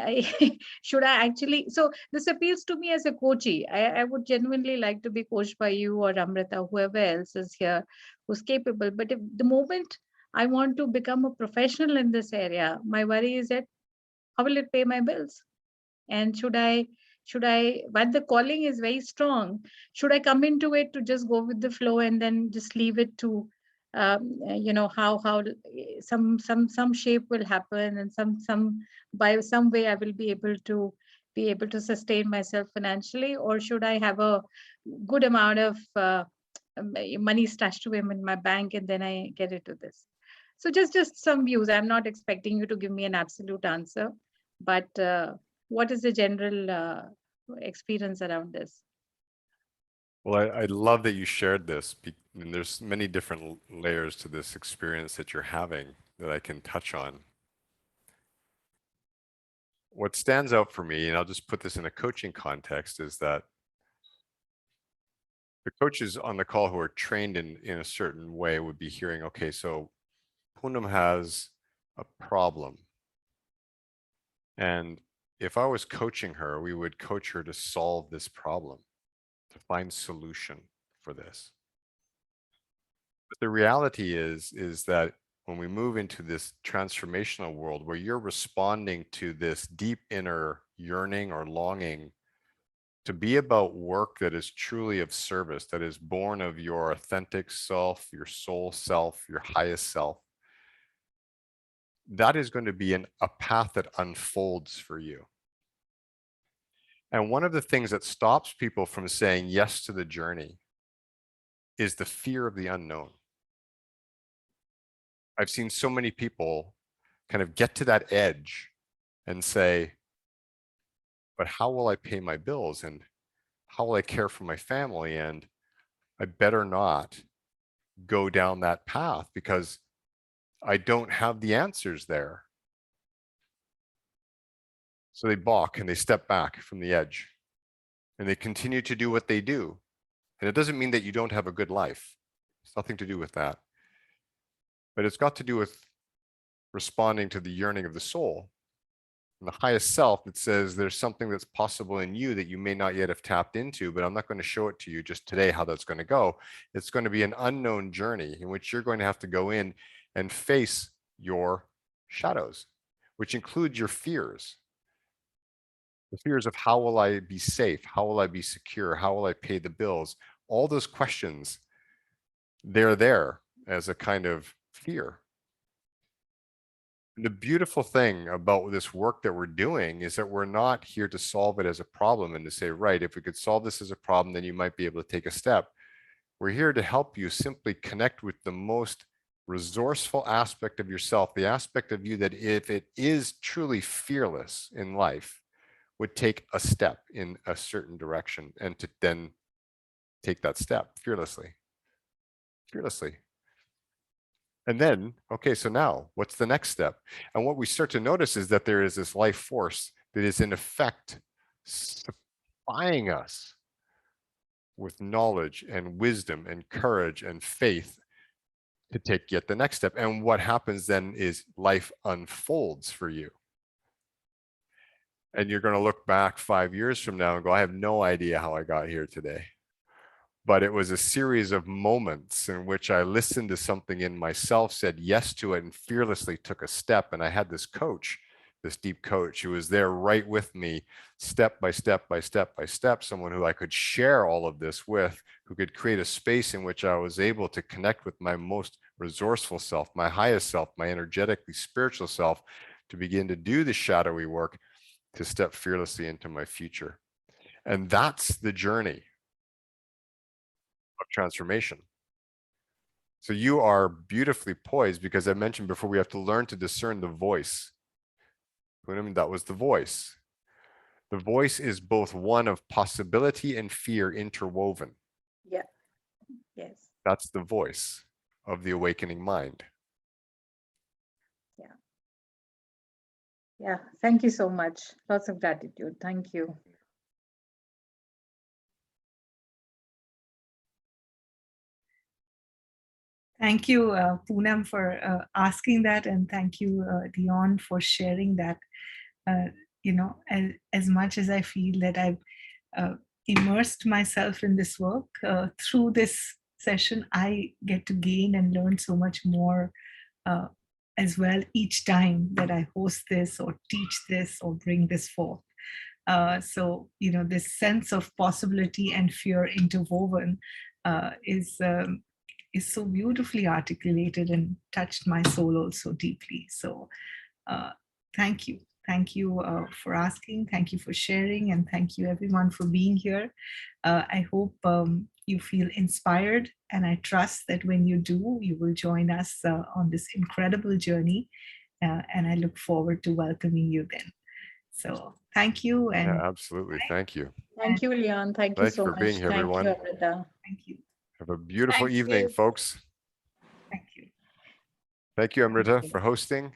should I actually? So this appeals to me as a coachee. I would genuinely like to be coached by you or Amrita, whoever else is here who's capable. But if the moment I want to become a professional in this area, my worry is that how will it pay my bills? And should I, but the calling is very strong, should I come into it to just go with the flow and then just leave it to how some shape will happen and some by some way I will be able to sustain myself financially, or should I have a good amount of money stashed away in my bank and then I get into this? So just some views. I'm not expecting you to give me an absolute answer, but what is the general experience around this? Well, I love that you shared this. And there's many different layers to this experience that you're having that I can touch on. What stands out for me, and I'll just put this in a coaching context, is that the coaches on the call who are trained in a certain way would be hearing, okay, so Poonam has a problem. And if I was coaching her, we would coach her to solve this problem, to find solution for this. But the reality is that when we move into this transformational world where you're responding to this deep inner yearning or longing to be about work that is truly of service, that is born of your authentic self, your soul self, your highest self, that is going to be a path that unfolds for you. And one of the things that stops people from saying yes to the journey is the fear of the unknown. I've seen so many people kind of get to that edge and say, but how will I pay my bills, and how will I care for my family? And I better not go down that path because I don't have the answers there. So they balk and they step back from the edge and they continue to do what they do. And it doesn't mean that you don't have a good life. It's nothing to do with that. But it's got to do with responding to the yearning of the soul. And the highest self that says there's something that's possible in you that you may not yet have tapped into, but I'm not going to show it to you just today how that's going to go. It's going to be an unknown journey in which you're going to have to go in and face your shadows, which include your fears. The fears of how will I be safe? How will I be secure? How will I pay the bills? All those questions, they're there as a kind of fear. And the beautiful thing about this work that we're doing is that we're not here to solve it as a problem and to say, right, if we could solve this as a problem, then you might be able to take a step. We're here to help you simply connect with the most resourceful aspect of yourself, the aspect of you that if it is truly fearless in life, would take a step in a certain direction and to then take that step fearlessly. And then, okay, so now what's the next step? And what we start to notice is that there is this life force that is in effect supplying us with knowledge and wisdom and courage and faith to take yet the next step. And what happens then is life unfolds for you. And you're going to look back 5 years from now and go, I have no idea how I got here today. But it was a series of moments in which I listened to something in myself, said yes to it, and fearlessly took a step. And I had this coach, this deep coach, who was there right with me, step by step by step by step, someone who I could share all of this with, who could create a space in which I was able to connect with my most resourceful self, my highest self, my energetically spiritual self, to begin to do the shadowy work, to step fearlessly into my future. And that's the journey of transformation. So you are beautifully poised, because I mentioned before, we have to learn to discern the voice. That was the voice. The voice is both one of possibility and fear interwoven. Yeah. Yes. That's the voice of the awakening mind. Yeah. Yeah. Thank you so much. Lots of gratitude. Thank you. Thank you, Poonam, for asking that, and thank you, Leon, for sharing that. As much as I feel that I've immersed myself in this work, through this session, I get to gain and learn so much more as well each time that I host this or teach this or bring this forth. So, this sense of possibility and fear interwoven is so beautifully articulated and touched my soul also deeply. So thank you. Thank you for asking. Thank you for sharing. And thank you everyone for being here. I hope you feel inspired. And I trust that when you do, you will join us on this incredible journey. And I look forward to welcoming you then. So thank you. And yeah, absolutely. Thank you. Thank you, Leon. Thank you Thanks so for much. being here, Thank everyone. you, Amrita. thank you. Have a beautiful Thank evening, you. folks. Thank you. Thank you, Amrita, you. for hosting.